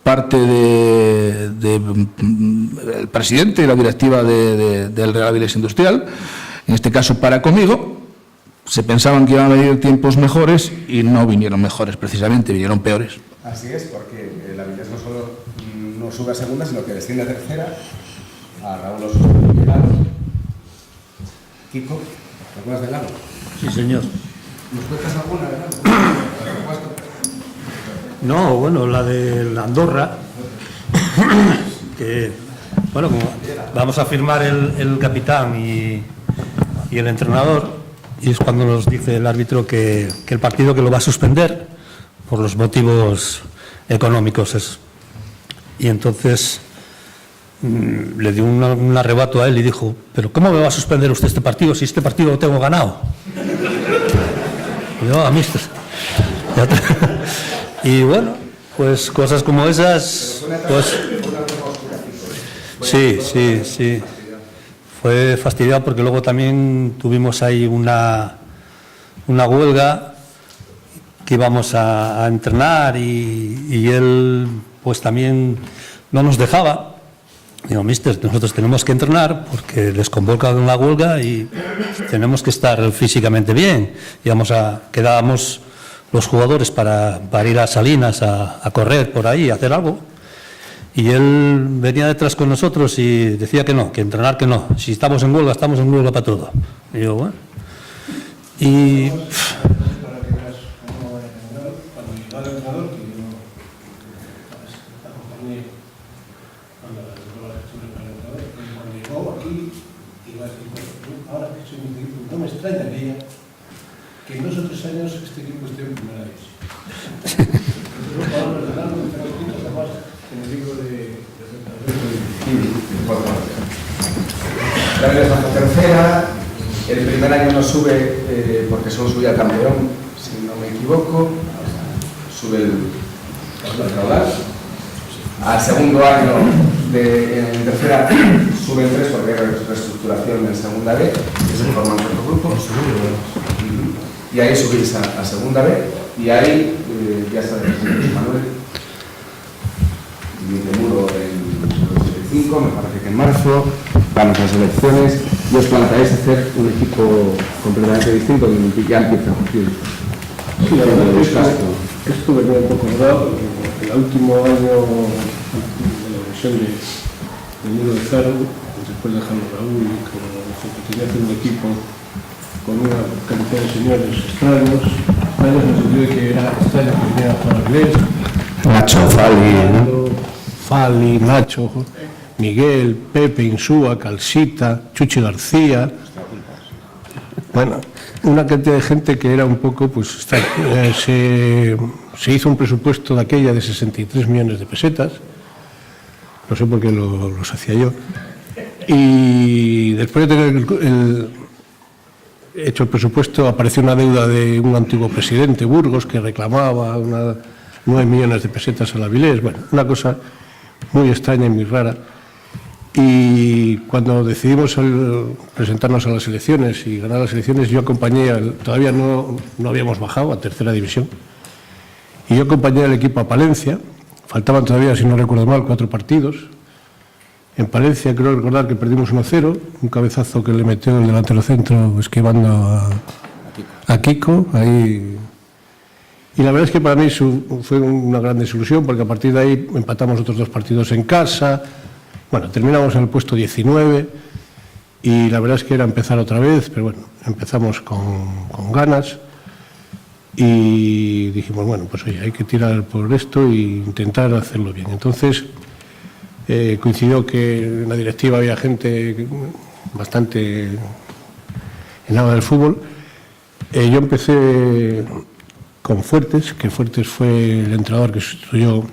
parte del presidente y la directiva del Real Avilés Industrial, en este caso para conmigo. Se pensaban que iban a venir tiempos mejores y no vinieron mejores, precisamente, vinieron peores. Así es, porque el Avilés no solo no sube a segunda, sino que desciende a tercera. A Raúl los Lano. Kiko, ¿te acuerdas de Lano? Sí, señor. ¿Nos cuentas alguna de Lano? No, bueno, la de la Andorra, que, bueno, como vamos a firmar el capitán y el entrenador, y es cuando nos dice el árbitro que el partido que lo va a suspender por los motivos económicos. Y entonces le dio un arrebato a él y dijo: ¿pero cómo me va a suspender usted este partido si este partido lo tengo ganado? Y yo, mister. Y bueno, pues cosas como esas, pues sí. Fue fastidiado porque luego también tuvimos ahí una huelga que íbamos a entrenar y él pues también no nos dejaba. Digo, mister, nosotros tenemos que entrenar porque les convocan una huelga y tenemos que estar físicamente bien. Quedábamos los jugadores para ir a Salinas a correr por ahí, a hacer algo. Y él venía detrás con nosotros y decía que no, que entrenar que no. Si estamos en huelga para todo. Y yo, bueno. Y... No me extrañaría que en 2 o 3 años este equipo esté en primera división. La Vélez baja tercera, el primer año no sube porque solo subía campeón, si no me equivoco, sube el caudal. Al segundo año en tercera suben 3 porque hay reestructuración en segunda B, que se forman otros grupos. Y ahí subís a segunda B y ahí ya está Manuel y de Muro en 2005, me parece que en marzo, vamos a las elecciones y os planteáis hacer un equipo completamente distinto que ya empieza a cumplir. Sí, la verdad es que esto venía un poco dado. El último año de la versión de Muro de Zaro, después de Jaime Raúl, que quería hacer un equipo con una cantidad de señores extraños en el sentido de que era extraño que viniera para inglés. Nacho, Fali, Nacho, Miguel, Pepe, Insúa, Calsita, Chuchi García. Bueno, una cantidad de gente que era un poco, pues, se hizo un presupuesto de aquella de 63 millones de pesetas, no sé por qué los hacía yo, y después de tener hecho el presupuesto apareció una deuda de un antiguo presidente, Burgos, que reclamaba 9 millones de pesetas a la Avilés. Bueno, una cosa muy extraña y muy rara. Y cuando decidimos presentarnos a las elecciones y ganar las elecciones, yo acompañé, todavía no habíamos bajado a tercera división, y yo acompañé al equipo a Palencia. Faltaban todavía, si no recuerdo mal, 4 partidos. En Palencia creo recordar que perdimos 1-0, un cabezazo que le metió el delantero centro esquivando a Kiko. Ahí. Y la verdad es que para mí fue una gran desilusión, porque a partir de ahí empatamos otros 2 partidos en casa. Bueno, terminamos en el puesto 19 y la verdad es que era empezar otra vez, pero bueno, empezamos con ganas y dijimos, bueno, pues oye, hay que tirar por esto e intentar hacerlo bien. Entonces, coincidió que en la directiva había gente bastante en nada del fútbol. Yo empecé con Fuertes, que Fuertes fue el entrenador que sustituyó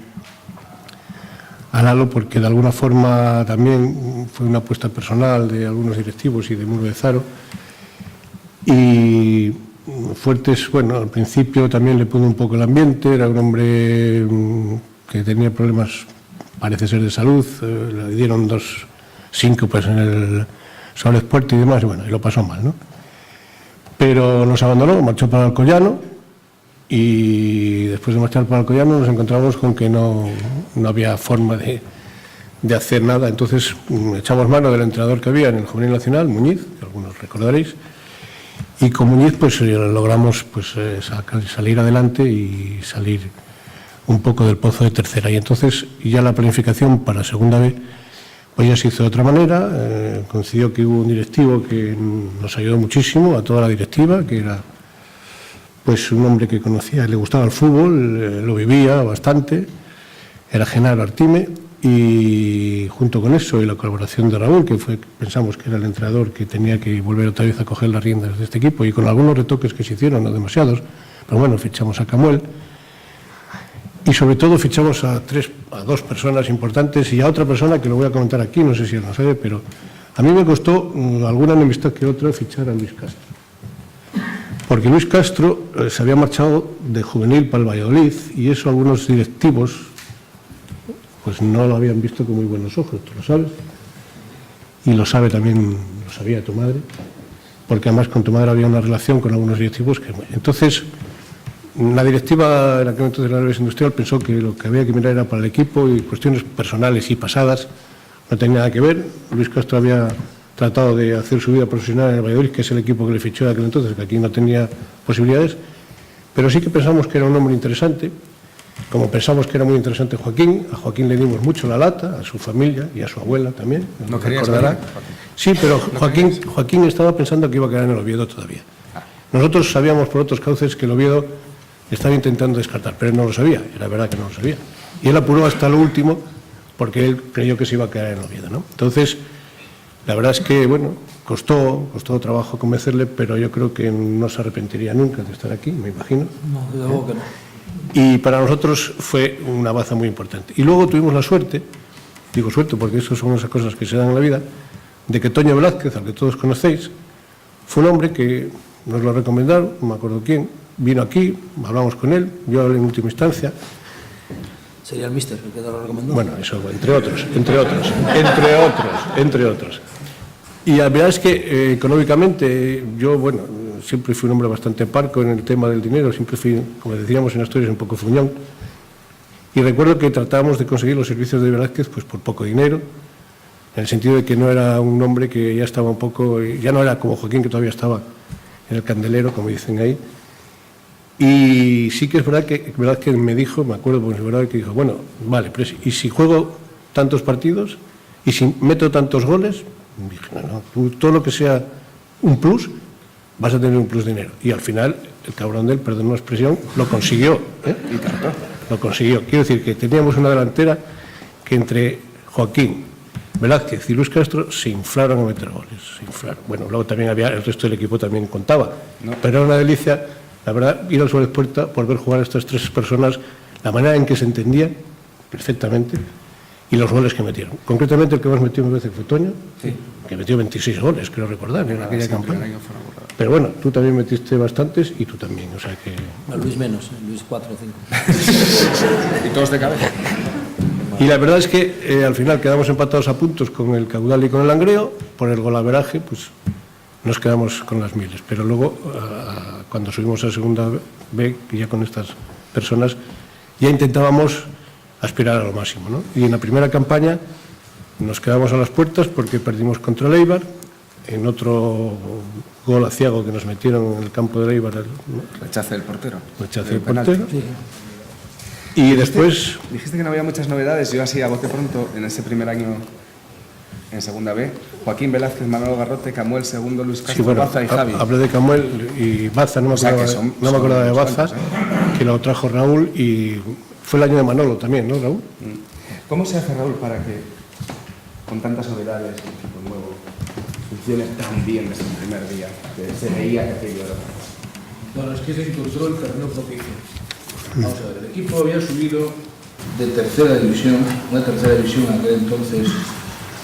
a Lalo, porque de alguna forma también fue una apuesta personal de algunos directivos y de Muro de Zaro. Y Fuertes, bueno, al principio también le puso un poco el ambiente, era un hombre que tenía problemas, parece ser de salud, le dieron 2 síncopes en el Saules Puerto y demás, y bueno, y lo pasó mal, ¿no? Pero nos abandonó, marchó para Alcoyano, y después de marchar para Alcoyano nos encontramos con que no había forma de hacer nada. Entonces echamos mano del entrenador que había en el Juvenil Nacional, Muñiz, que algunos recordaréis, y con Muñiz pues logramos pues salir adelante y salir un poco del pozo de tercera. Y entonces ya la planificación para segunda B pues ya se hizo de otra manera. Coincidió que hubo un directivo que nos ayudó muchísimo, a toda la directiva, que era pues un hombre que conocía, le gustaba el fútbol, lo vivía bastante, era Genaro Artime, y junto con eso y la colaboración de Raúl, que pensamos que era el entrenador que tenía que volver otra vez a coger las riendas de este equipo, y con algunos retoques que se hicieron, no demasiados, pero bueno, fichamos a Camuel y sobre todo fichamos a dos personas importantes y a otra persona que lo voy a comentar aquí, no sé si él lo sabe, pero a mí me costó alguna enemistad que otra fichar a Luis Castro. Porque Luis Castro se había marchado de juvenil para el Valladolid y eso algunos directivos pues no lo habían visto con muy buenos ojos, tú lo sabes. Y lo sabe también, lo sabía tu madre, porque además con tu madre había una relación con algunos directivos que... Entonces, la directiva en aquel entonces de la Universidad Industrial pensó que lo que había que mirar era para el equipo y cuestiones personales y pasadas no tenía nada que ver. Luis Castro había tratado de hacer su vida profesional en el Valladolid, que es el equipo que le fichó de aquel entonces, que aquí no tenía posibilidades, pero sí que pensamos que era un hombre interesante, como pensamos que era muy interesante Joaquín. A Joaquín le dimos mucho la lata, a su familia y a su abuela también. ¿No querías recordará. Sí, pero Joaquín estaba pensando que iba a quedar en el Oviedo todavía. Nosotros sabíamos por otros cauces que el Oviedo estaba intentando descartar, pero él no lo sabía, era verdad que no lo sabía. Y él apuró hasta lo último porque él creyó que se iba a quedar en el Oviedo, ¿no? Entonces, la verdad es que, bueno, costó trabajo convencerle, pero yo creo que no se arrepentiría nunca de estar aquí, me imagino. No, desde luego que no. Y para nosotros fue una baza muy importante. Y luego tuvimos la suerte, digo suerte porque eso son esas cosas que se dan en la vida, de que Toño Velázquez, al que todos conocéis, fue un hombre que nos lo recomendaron, no me acuerdo quién, vino aquí, hablamos con él, yo hablé en última instancia. Sería el míster el que te lo recomendó. Bueno, eso, entre otros. Y la verdad es que económicamente yo, bueno, siempre fui un hombre bastante parco en el tema del dinero, siempre fui, como decíamos en Asturias, un poco fuñón. Y recuerdo que tratábamos de conseguir los servicios de Velázquez pues por poco dinero, en el sentido de que no era un hombre que ya estaba un poco, ya no era como Joaquín, que todavía estaba en el candelero, como dicen ahí. Y sí que es verdad que Velázquez me dijo, me acuerdo, pues es verdad que dijo, bueno, vale, pero ¿y si juego tantos partidos? ¿Y si meto tantos goles? Dije, no, tú, todo lo que sea un plus, vas a tener un plus de dinero. Y al final, el cabrón de él, perdón la expresión, lo consiguió. Lo consiguió. Quiero decir que teníamos una delantera que entre Joaquín, Velázquez y Luis Castro se inflaron a meter goles. Se inflaron. Bueno, luego también había, el resto del equipo también contaba. ¿No? Pero era una delicia, la verdad, ir al Suárez Puerta por ver jugar a estas tres personas, la manera en que se entendían perfectamente. Y los goles que metieron. Concretamente el que más metió me parece que fue Toño, sí, que metió 26 goles, creo recordar, en aquella campaña. Pero bueno, tú también metiste bastantes y tú también, o sea que... Bueno, Luis menos, Luis 4 o 5. Y todos de cabeza. Y la verdad es que al final quedamos empatados a puntos con el Caudal y con el Langreo. Por el golaveraje, pues nos quedamos con las miles. Pero luego, cuando subimos a segunda B, ya con estas personas, ya intentábamos aspirar a lo máximo, ¿no? Y en la primera campaña nos quedamos a las puertas porque perdimos contra el Eibar, en otro gol aciago que nos metieron en el campo del Eibar. ¿No? Rechace del portero. Rechace del portero. Sí. Y después... Dijiste que no había muchas novedades. Yo así a bote pronto, en ese primer año en segunda B, Joaquín Velázquez, Manolo Garrote, Camuel segundo, Luis Castro, sí, bueno, Baza y Javi. Hablé de Camuel y Baza, no me acordaba de Baza, que lo trajo Raúl, y fue el año de Manolo también, ¿no, Raúl? ¿Cómo se hace, Raúl, para que con tantas novedades, un equipo nuevo, funcione tan bien desde el primer día, que se veía que aquello era? Bueno, es que se encontró el terreno propicio. Vamos a ver, el equipo había subido de tercera división, una tercera división en aquel entonces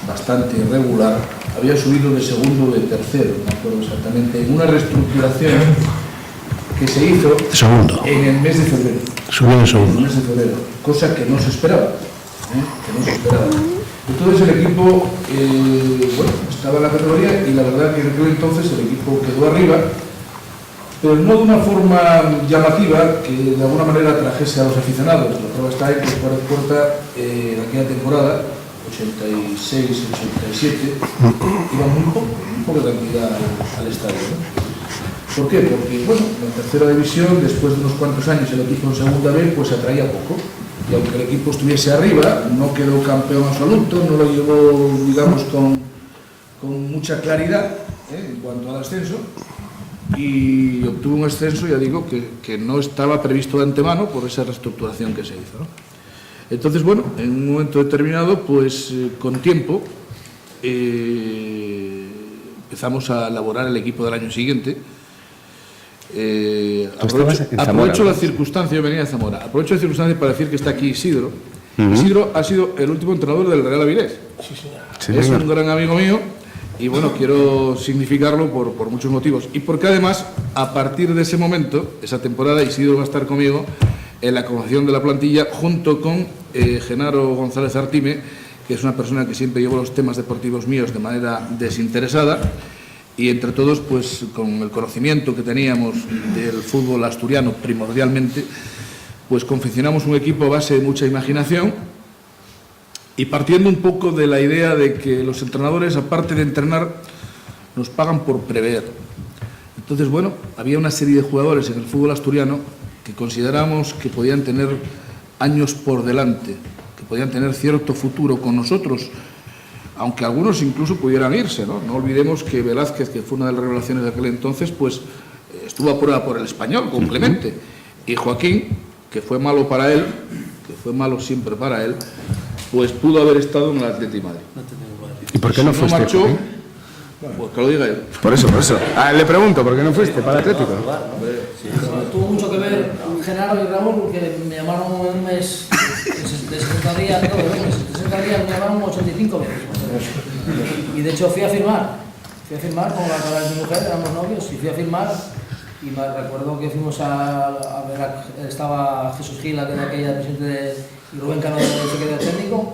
bastante irregular, había subido de segundo o de tercero, no me acuerdo exactamente, en una reestructuración que se hizo en el mes de febrero. Subió en segundo. En el mes de febrero, cosa que no se esperaba. Entonces el equipo bueno, estaba en la categoría y la verdad que en aquel entonces el equipo quedó arriba, pero no de una forma llamativa que de alguna manera trajese a los aficionados. La prueba está en que el Suárez Puerta en aquella temporada, 86 87, iba muy poca cantidad al estadio, ¿no? ¿Por qué? Porque, bueno, en la tercera división, después de unos cuantos años el equipo en segunda B, pues atraía poco. Y aunque el equipo estuviese arriba, no quedó campeón absoluto, no lo llevó, digamos, con mucha claridad en cuanto al ascenso. Y obtuvo un ascenso, ya digo, que no estaba previsto de antemano por esa reestructuración que se hizo, ¿no? Entonces, bueno, en un momento determinado, pues con tiempo, empezamos a elaborar el equipo del año siguiente. Aprovecho la circunstancia, yo venía de Zamora, aprovecho la circunstancia para decir que está aquí Isidro. Isidro ha sido el último entrenador del Real Avilés. Es un gran amigo mío y bueno, quiero significarlo por muchos motivos. Y porque además, a partir de ese momento, esa temporada, Isidro va a estar conmigo en la conformación de la plantilla junto con Genaro González Artime, que es una persona que siempre lleva los temas deportivos míos de manera desinteresada. Y entre todos, pues con el conocimiento que teníamos del fútbol asturiano primordialmente, pues confeccionamos un equipo a base de mucha imaginación y partiendo un poco de la idea de que los entrenadores, aparte de entrenar, nos pagan por prever. Entonces, bueno, había una serie de jugadores en el fútbol asturiano que consideramos que podían tener años por delante, que podían tener cierto futuro con nosotros, aunque algunos incluso pudieran irse, ¿no? No olvidemos que Velázquez, que fue una de las revelaciones de aquel entonces, pues estuvo a prueba por el Español, con Clemente. Y Joaquín, que fue malo para él, que fue malo siempre para él, pues pudo haber estado en el Atleti Madrid. ¿Y por qué no fuiste? Marchó, pues que lo diga él. Por eso. Le pregunto, ¿por qué no fuiste para el Atlético? Tuvo mucho que ver Genaro y Raúl, que me llamaron un mes de 60 días, de 60 días me llamaron 85 veces. Y de hecho fui a firmar con la de mi mujer, éramos novios, y fui a firmar. Y me recuerdo que fuimos a ver, estaba Jesús Gila, que era aquella presidente, y Rubén Cano, que era técnico,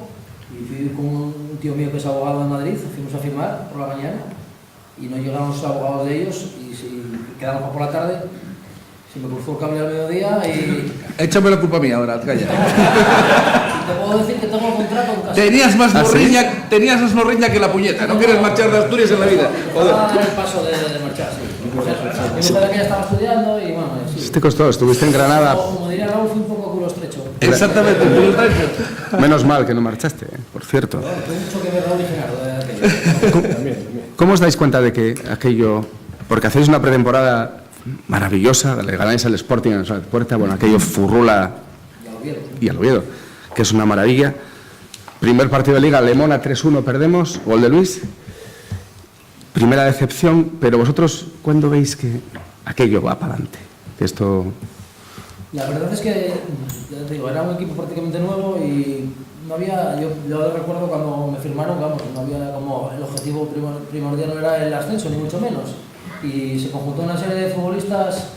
y fui con un tío mío que es abogado de Madrid, fuimos a firmar por la mañana, y no llegaron los abogados de ellos, y quedamos por la tarde, se me cruzó el cable al mediodía y... Échame la culpa mía ahora, calla. Y te puedo decir que tengo contrato en casa. Tenías más morriña que la puñeta, no quieres marchar de Asturias en la vida. Estaba en el paso de marchar, sí. Mi mujer que ya estaba estudiando y bueno... Sí. ¿Te costó? ¿Estuviste en Granada? Como diría Raúl, fue un poco culo estrecho. Exactamente, culo estrecho. Menos mal que no marchaste, por cierto. Bueno, tuve mucho que ver Raúl y Genaro de aquello. ¿Cómo os dais cuenta de que aquello... Porque hacéis una pretemporada maravillosa, le ganáis al Sporting en la puerta, bueno, aquello Furrula y al Oviedo, que es una maravilla. Primer partido de Liga, Lemona 3-1 perdemos, gol de Luis. Primera decepción, pero vosotros, ¿cuándo veis que aquello va para adelante? Esto... La verdad es que, ya te digo, era un equipo prácticamente nuevo y no había, yo recuerdo cuando me firmaron, vamos, no había como el objetivo primordial no era el ascenso, ni mucho menos. Y se conjuntó una serie de futbolistas,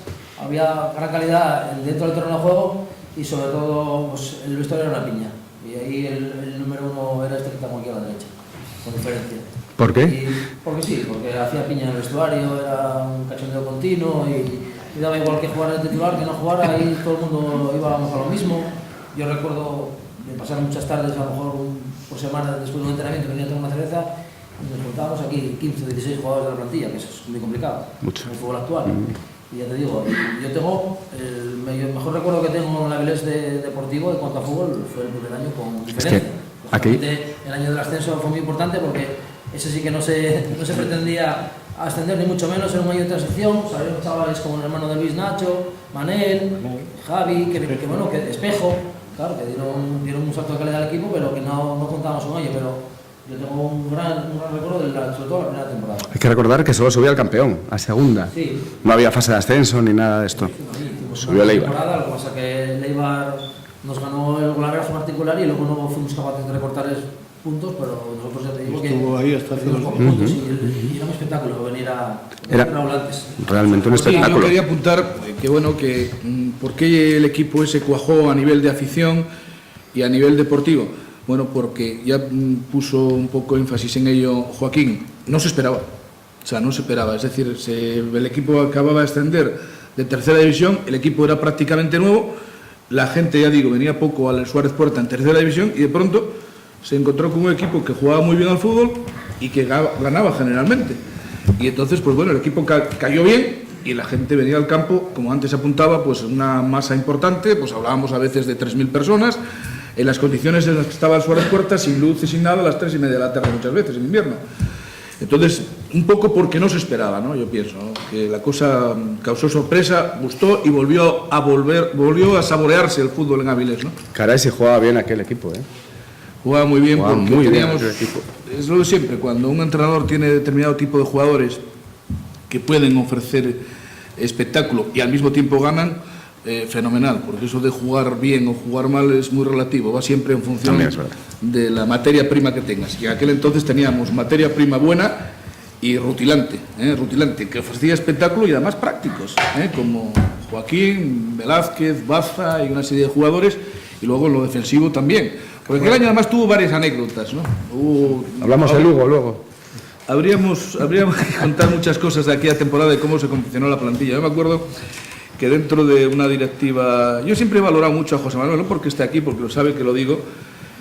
había gran calidad dentro del terreno de juego y sobre todo pues, el vestuario era una piña. Y ahí el número uno era este que estamos aquí a la derecha, con diferencia. ¿Por qué? Porque sí, porque hacía piña en el vestuario, era un cachondeo continuo y daba igual que jugara el titular, que no jugara, ahí todo el mundo íbamos a lo mismo. Yo recuerdo de pasar muchas tardes, a lo mejor por semana, después de un entrenamiento, venía a tomar una cerveza y nos juntábamos aquí 15 o 16 jugadores de la plantilla, que eso es muy complicado mucho en el fútbol actual. Y ya te digo, yo tengo, el mejor recuerdo que tengo en la Avilés deportivo en cuanto a fútbol fue el primer año con diferencia. Es que aquí... El año del ascenso fue muy importante porque ese sí que no se pretendía ascender ni mucho menos, era un año de transición, sabíamos chavales como el hermano de Luis Nacho, Manel, Javi, que Espejo, claro, que dieron un salto de calidad al equipo, pero que no contábamos con ello, pero yo tengo un gran recuerdo sobre todo de la primera temporada. Hay que recordar que solo subía el campeón, a segunda. Sí. No había fase de ascenso ni nada de esto. Subió Leibar. Lo que pasa es que Leibar nos ganó el golaveraje particular y luego no fuimos capaces de recortarles puntos, pero nosotros ya te digo estuvo que ahí hasta hace unos puntos y era un espectáculo venir a Raúl antes. Realmente un espectáculo. Yo quería apuntar que bueno, que por qué el equipo ese cuajó a nivel de afición y a nivel deportivo. Bueno, porque ya puso un poco énfasis en ello Joaquín, no se esperaba, es decir, el equipo acababa de ascender de tercera división, el equipo era prácticamente nuevo, la gente, ya digo, venía poco al Suárez Puerta en tercera división y de pronto se encontró con un equipo que jugaba muy bien al fútbol y que ganaba generalmente. Y entonces, pues bueno, el equipo cayó bien y la gente venía al campo, como antes apuntaba, pues una masa importante, pues hablábamos a veces de 3.000 personas, en las condiciones en las que estaba el Suárez Puerta, sin luz y sin nada, a las 3:30 de la tarde muchas veces, en invierno. Entonces, un poco porque no se esperaba, ¿no? Yo pienso, ¿no? que la cosa causó sorpresa, gustó y volvió a saborearse el fútbol en Avilés, ¿no? Caray, si jugaba bien aquel equipo, ¿eh? Jugaba muy bien Jugaba porque muy bien teníamos, aquel equipo. es lo de siempre, cuando un entrenador tiene determinado tipo de jugadores que pueden ofrecer espectáculo y al mismo tiempo ganan, fenomenal, porque eso de jugar bien o jugar mal es muy relativo, va siempre en función de la materia prima que tengas. Y en aquel entonces teníamos materia prima buena y rutilante, que ofrecía espectáculo y además prácticos, como Joaquín, Velázquez, Baza y una serie de jugadores, y luego en lo defensivo también. Porque aquel año además tuvo varias anécdotas, ¿no? Hablamos de Lugo luego. Habríamos que contar muchas cosas de aquella temporada de cómo se confeccionó la plantilla. Yo me acuerdo que dentro de una directiva... Yo siempre he valorado mucho a José Manuel, no porque esté aquí, porque lo sabe que lo digo.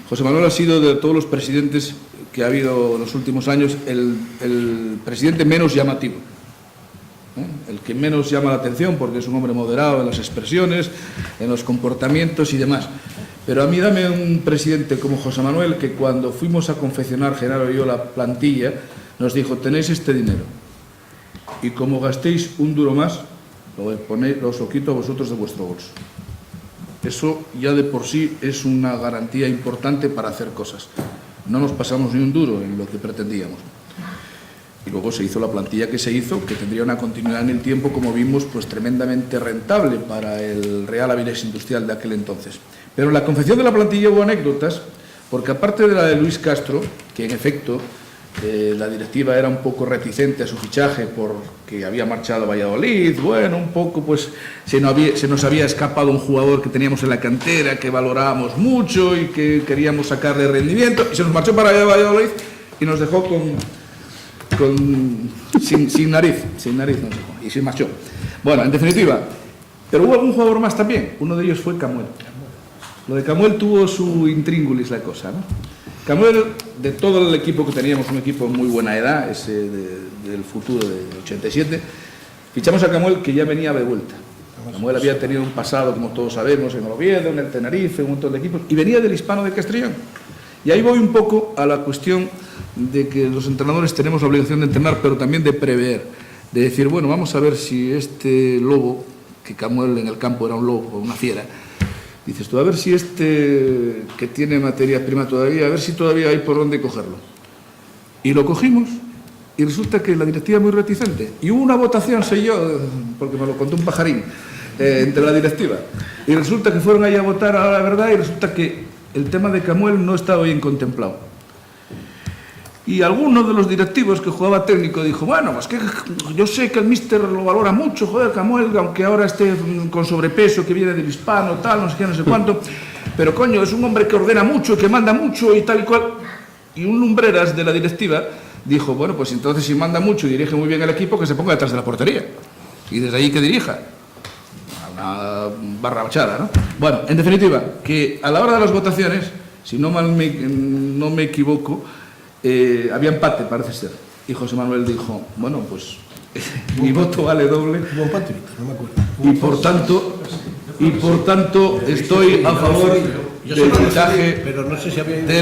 José Manuel ha sido, de todos los presidentes que ha habido en los últimos años, el presidente menos llamativo. El que menos llama la atención, porque es un hombre moderado en las expresiones, en los comportamientos y demás. Pero a mí dame un presidente como José Manuel, que cuando fuimos a confeccionar, Genaro y yo, la plantilla, nos dijo: tenéis este dinero, y como gastéis un duro más, os lo quito a vosotros de vuestro bolso. Eso ya de por sí es una garantía importante para hacer cosas. No nos pasamos ni un duro en lo que pretendíamos. Y luego se hizo la plantilla que se hizo, que tendría una continuidad en el tiempo, como vimos, pues tremendamente rentable para el Real Avilés Industrial de aquel entonces. Pero en la confección de la plantilla hubo anécdotas, porque aparte de la de Luis Castro, que en efecto la directiva era un poco reticente a su fichaje porque había marchado a Valladolid, bueno, un poco pues se nos había escapado un jugador que teníamos en la cantera, que valorábamos mucho y que queríamos sacarle rendimiento, y se nos marchó para Valladolid y nos dejó sin nariz nos dejó, y se marchó. Bueno, en definitiva, pero hubo algún jugador más también, uno de ellos fue Camuel. Lo de Camuel tuvo su intríngulis la cosa, ¿no? Camuel, de todo el equipo que teníamos, un equipo de muy buena edad, ese del futuro del 87, fichamos a Camuel, que ya venía de vuelta. Camuel había tenido un pasado, como todos sabemos, en Oviedo, en el Tenerife, un montón de equipos, y venía del Hispano de Castellón. Y ahí voy un poco a la cuestión de que los entrenadores tenemos la obligación de entrenar, pero también de prever, de decir, bueno, vamos a ver si este lobo, que Camuel en el campo era un lobo, una fiera, dices tú, a ver si este que tiene materia prima todavía, a ver si todavía hay por dónde cogerlo. Y lo cogimos, y resulta que la directiva es muy reticente. Y hubo una votación, sé yo, porque me lo contó un pajarín, entre la directiva. Y resulta que fueron ahí a votar a la verdad, y resulta que el tema de Camuel no estaba bien contemplado. Y alguno de los directivos que jugaba técnico dijo, bueno, pues que yo sé que el míster lo valora mucho, joder, Camuel, aunque ahora esté con sobrepeso, que viene del Hispano, tal, no sé qué, no sé cuánto, pero coño, es un hombre que ordena mucho, que manda mucho y tal y cual. Y un lumbreras de la directiva dijo, bueno, pues entonces si manda mucho y dirige muy bien el equipo, que se ponga detrás de la portería. Y desde ahí que dirija. Una barra bachada, ¿no? Bueno, en definitiva, que a la hora de las votaciones, si no me equivoco, había empate, parece ser. Y José Manuel dijo, bueno, pues mi voto vale doble. Hubo empate, no me acuerdo. Y por tanto estoy a favor del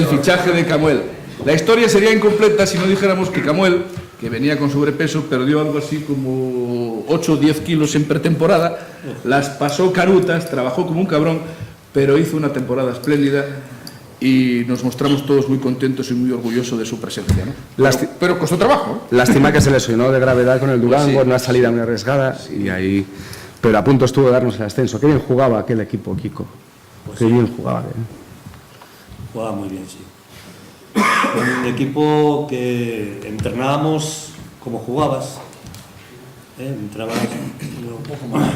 fichaje de Camuel. La historia sería incompleta si no dijéramos que Camuel, que venía con sobrepeso, perdió algo así como 8 o 10 kilos en pretemporada, las pasó canutas, trabajó como un cabrón, pero hizo una temporada espléndida. Y nos mostramos todos muy contentos y muy orgullosos de su presencia, ¿no? Pero costó trabajo, ¿eh? Lástima que se lesionó de gravedad con el Durango, Pues sí. una salida muy arriesgada, y ahí... Pero a punto estuvo de darnos el ascenso. Qué bien jugaba aquel equipo, Kiko. Qué bien jugaba. Jugaba muy bien, sí. Un equipo que entrenábamos como jugabas. Entrenabas un poco más.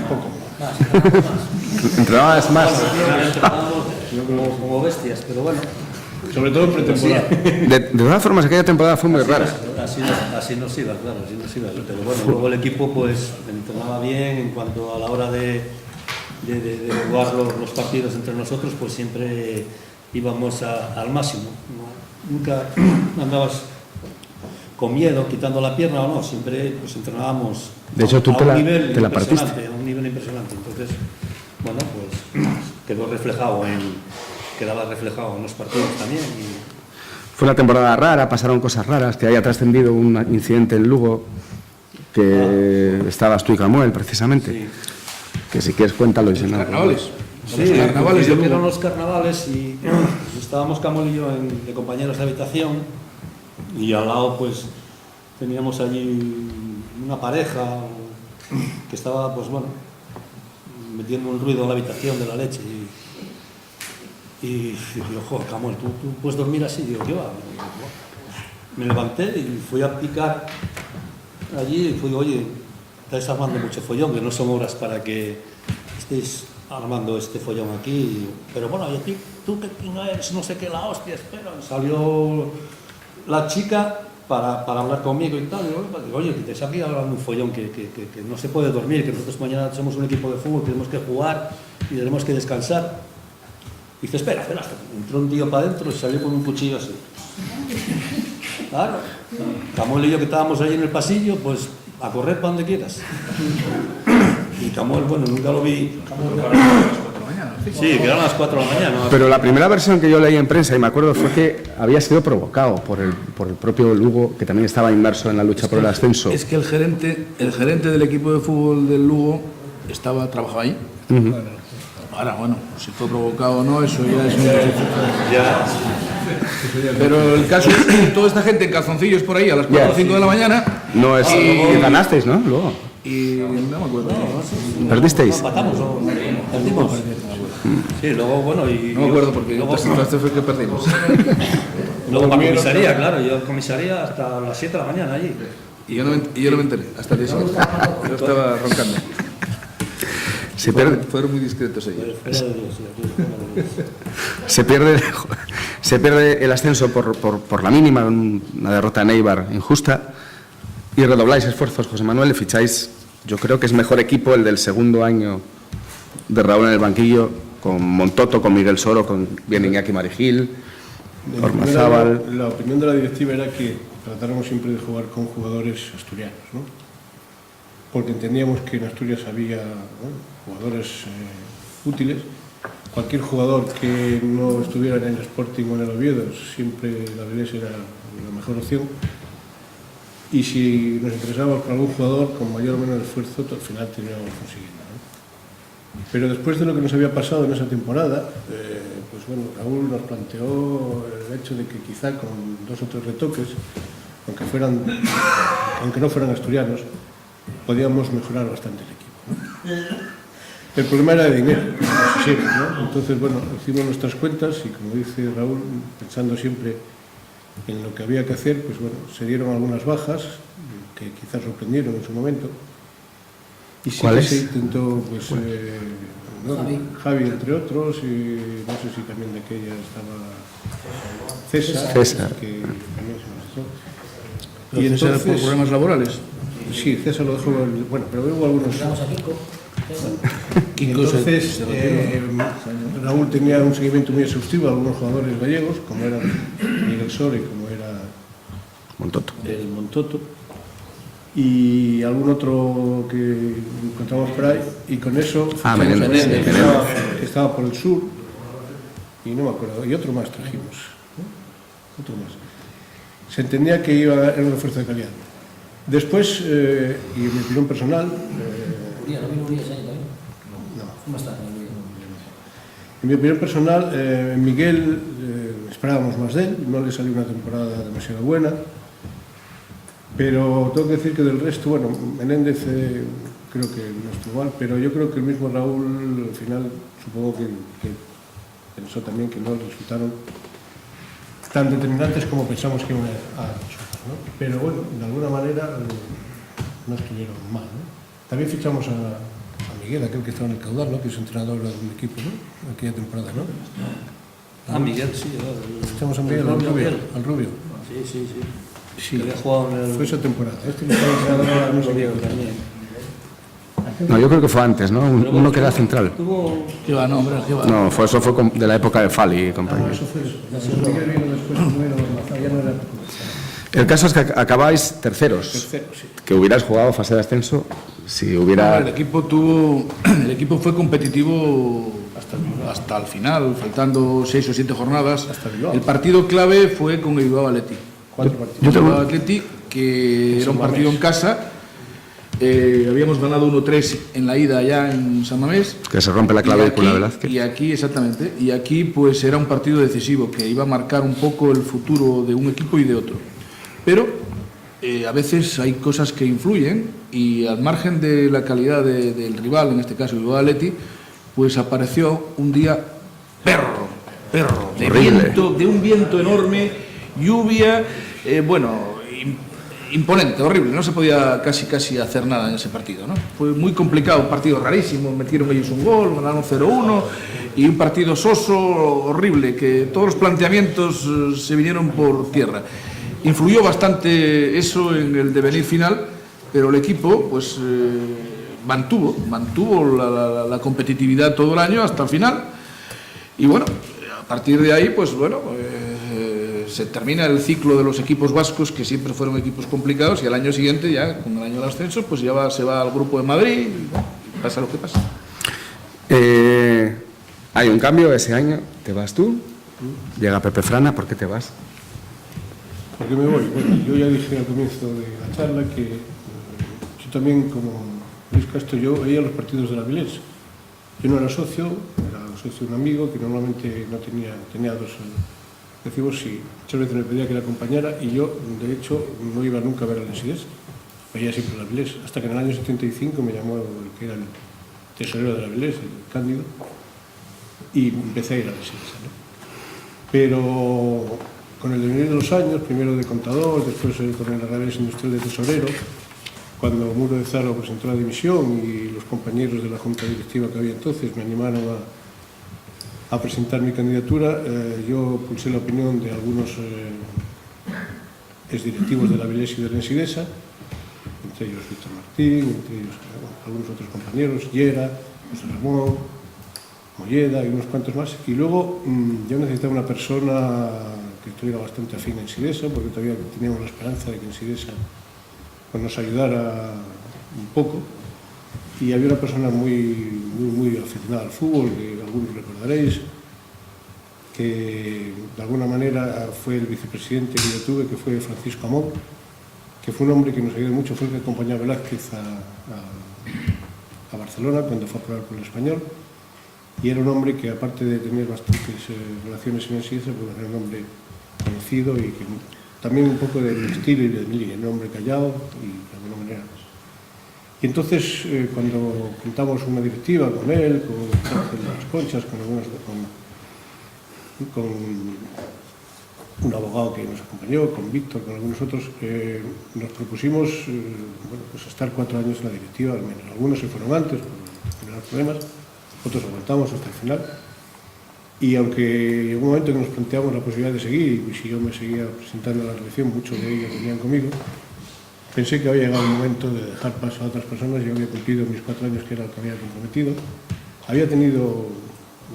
Entrenabas más. Entrenábamos como bestias, pero bueno. Sobre todo en pretemporada. De todas formas, aquella temporada fue muy rara. Así nos iba, claro, así nos iba. Pero bueno, luego el equipo pues entrenaba bien en cuanto a la hora de jugar los partidos entre nosotros, pues siempre íbamos al máximo. Nunca andabas con miedo, quitando la pierna o no, siempre pues entrenábamos de hecho, tú a te un nivel la partiste. A un nivel impresionante. Entonces, bueno, pues quedaba reflejado en los partidos también. Fue una temporada rara, pasaron cosas raras, que haya trascendido un incidente en Lugo, que estabas tú y Camuel, precisamente. Sí. Que si quieres cuéntalo y si no... Carnavales. Sí, carnavales de Lugo. eran los carnavales y pues, estábamos Camuel y yo de compañeros de habitación y al lado pues teníamos allí una pareja que estaba pues bueno metiendo un ruido en la habitación de la leche y digo, joder, Camuel, ¿tú puedes dormir así? Digo, ¿qué va? Me levanté y fui a picar allí y fui, oye, estáis armando mucho follón, que no son horas para que estéis armando este follón aquí, pero bueno, y a ti, tú que no eres, no sé qué, la hostia, espera. Salió la chica para hablar conmigo y tal, y digo, oye, que te está aquí hablando un follón, que no se puede dormir, que nosotros mañana somos un equipo de fútbol, tenemos que jugar y tenemos que descansar. Y dice, espera, entró un tío para adentro y salió con un cuchillo así. Claro, Camuel y yo que estábamos ahí en el pasillo, pues a correr para donde quieras. Y Camuel, bueno, nunca lo vi. Sí, que eran las 4 de la mañana. Pero la primera versión que yo leí en prensa, y me acuerdo, fue que había sido provocado por el propio Lugo, que también estaba inmerso en la lucha por el ascenso. Es que el gerente del equipo de fútbol del Lugo trabajaba ahí. Ahora, bueno, si fue provocado o no, eso ya es un... Ya. Pero el caso es que toda esta gente en calzoncillos por ahí a las 4 o 5 de la mañana... No es... Y ganasteis, ¿no? Luego. Y no me acuerdo. ¿Perdisteis? ¿Empatamos o perdimos? Sí, luego, bueno, y... No me acuerdo porque luego, este fue que perdimos. luego para comisaría, claro, yo comisaría hasta las 7 de la mañana allí. Y yo no me enteré, hasta el día siguiente. Yo estaba roncando. Fueron muy discretos ellos. Se pierde el ascenso por la mínima, una derrota en Eibar injusta, y redobláis esfuerzos, José Manuel, y ficháis, yo creo que es mejor equipo el del segundo año de Raúl en el banquillo, con Montoto, con Miguel Soro, con bien Iñaki Marigil, Ormazábal. La opinión de la directiva era que tratáramos siempre de jugar con jugadores asturianos, ¿no? Porque entendíamos que en Asturias había jugadores útiles. Cualquier jugador que no estuviera en el Sporting o en el Oviedo, siempre la Avilés era la mejor opción. Y si nos interesábamos por algún jugador, con mayor o menor esfuerzo, al final terminábamos consiguiendo, ¿no? Pero después de lo que nos había pasado en esa temporada, pues bueno, Raúl nos planteó el hecho de que quizá con 2 o 3 retoques, aunque no fueran asturianos, podíamos mejorar bastante el equipo, ¿no? El problema era de dinero, casi siempre, ¿no? Entonces, bueno, hicimos nuestras cuentas y, como dice Raúl, pensando siempre en lo que había que hacer, pues bueno, se dieron algunas bajas que quizás sorprendieron en su momento. Y sí ¿Cuáles? que se intentó, pues, ¿no? Javi, entre otros, y no sé si también de aquella estaba César. Que también se nos dejó. ¿Y entonces por problemas laborales? Sí, César lo dejó, bueno, pero hubo algunos... Vamos a Kiko. Y entonces Raúl tenía un seguimiento muy exhaustivo a algunos jugadores gallegos, como era Miguel Soro y como era Montoto. el Montoto, y algún otro que encontramos por ahí, y con eso Menéndez. que estaba por el sur, y no me acuerdo, y otro más trajimos, ¿no? Otro más. Se entendía que era un refuerzo de calidad. Después, y en mi opinión personal, en mi opinión personal, Miguel, esperábamos más de él, no le salió una temporada demasiado buena, pero tengo que decir que del resto, bueno, Menéndez creo que no estuvo mal, pero yo creo que el mismo Raúl, al final, supongo que pensó también que no resultaron tan determinantes como pensamos que iban a resultar, ¿no? Pero bueno, de alguna manera no estuvieron mal, ¿no? También fichamos a Miguel, aquel que estaba en el Caudal, ¿no? Que es entrenador del equipo, ¿no? Aquella temporada, ¿no? Miguel, sí. Fichamos a Miguel, al Rubio. Sí. Sí, que había jugado en el... fue esa temporada. Este que estaba entrenador ahora no sabía No, yo creo que fue antes, ¿no? Uno que era central. ¿Qué va? No, hombre, ¿qué va? No, eso fue de la época de Fali y compañía. Eso fue eso. Miguel vino después, primero, ya no era... El caso es que acabáis terceros. Tercero, sí. Que hubieras jugado fase de ascenso si hubiera... El equipo fue competitivo hasta el final, faltando 6 o 7 jornadas. Hasta Bilbao. El partido clave fue con el Bilbao Athletic. 4 partidos. Bilbao Athletic, que era un partido en casa Habíamos ganado 1-3 en la ida allá en San Mamés. Que se rompe la clavícula Velázquez. Y aquí, exactamente, y aquí pues era un partido decisivo que iba a marcar un poco el futuro de un equipo y de otro. Pero a veces hay cosas que influyen y al margen de la calidad del rival, en este caso el Bilbao Athletic, pues apareció un día perro, de viento, de un viento enorme, lluvia, imponente, horrible, no se podía casi hacer nada en ese partido, ¿no? Fue muy complicado, un partido rarísimo, metieron ellos un gol, ganaron 0-1 y un partido soso, horrible, que todos los planteamientos se vinieron por tierra. Influyó bastante eso en el devenir final, pero el equipo pues mantuvo la competitividad todo el año hasta el final y bueno, a partir de ahí pues bueno, se termina el ciclo de los equipos vascos, que siempre fueron equipos complicados, y al año siguiente, ya con el año del ascenso, pues ya se va al grupo de Madrid y pasa lo que pasa. Hay un cambio ese año, te vas tú, llega Pepe Frana, ¿por qué te vas? ¿Por qué me voy? Bueno, yo ya dije al comienzo de la charla que yo también, como Luis Castro, yo veía los partidos de la Avilés. Yo no era socio de un amigo que normalmente no tenía dos recibos y muchas veces me pedía que le acompañara y yo, de hecho, no iba nunca a ver al Lensidesa. Veía siempre la Avilés, hasta que en el año 75 me llamó el que era el tesorero de la Avilés, el Cándido, y empecé a ir a la Lensidesa, ¿no? Pero con el devenir de los años, primero de contador, después con el Avilés Industrial de tesorero, cuando Muro de Zaro presentó la división y los compañeros de la junta directiva que había entonces me animaron a presentar mi candidatura, yo pulsé la opinión de algunos exdirectivos de la Avilés y de la Lensidesa, entre ellos Víctor Martín, entre ellos algunos otros compañeros, Llera, José Ramón, Molleda y unos cuantos más. Y luego yo necesitaba una persona que estuviera bastante afín a Lensidesa, porque todavía teníamos la esperanza de que Lensidesa pues, nos ayudara un poco. Y había una persona muy aficionada al fútbol, que algunos recordaréis, que de alguna manera fue el vicepresidente que yo tuve, que fue Francisco Amón, que fue un hombre que nos ayudó mucho, fue el que acompañó a Velázquez a Barcelona cuando fue a probar por el Español, y era un hombre que, aparte de tener bastantes relaciones en Lensidesa, pues era un hombre conocido y que también un poco del estilo y de mi línea, un hombre callado y de alguna manera. Y entonces, cuando juntamos una directiva con él, con las Conchas, con un abogado que nos acompañó, con Víctor, con algunos otros, nos propusimos pues estar 4 años en la directiva, al menos. Algunos se fueron antes por generar problemas, otros aguantamos hasta el final. Y aunque llegó un momento que nos planteamos la posibilidad de seguir, y si yo me seguía presentando a la elección, muchos de ellos venían conmigo, pensé que había llegado el momento de dejar paso a otras personas. Yo había cumplido mis 4 años, que era el que había comprometido. Había tenido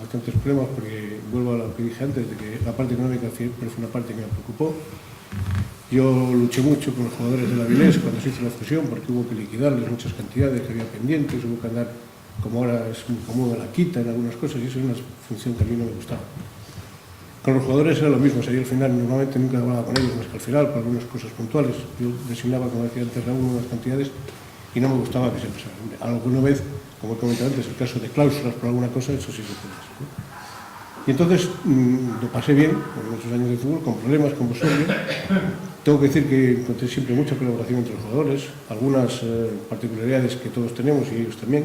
bastantes problemas, porque vuelvo a lo que dije antes, de que la parte económica siempre fue una parte que me preocupó. Yo luché mucho con los jugadores de la Avilés cuando se hizo la fusión, porque hubo que liquidarles muchas cantidades que había pendientes, hubo que andar, como ahora es muy común, a la quita en algunas cosas, y eso es una función que a mí no me gustaba. Con los jugadores era lo mismo, o sea, yo al final normalmente nunca hablaba con ellos, más que al final, por algunas cosas puntuales. Yo designaba, como decía antes Raúl, unas cantidades y no me gustaba que se pasaran. Alguna vez, como he comentado antes, el caso de cláusulas por alguna cosa, eso sí se puede hacer, ¿no? Y entonces lo pasé bien, con muchos años de fútbol, con problemas, con vosotros. Tengo que decir que encontré siempre mucha colaboración entre los jugadores, algunas particularidades que todos tenemos y ellos también,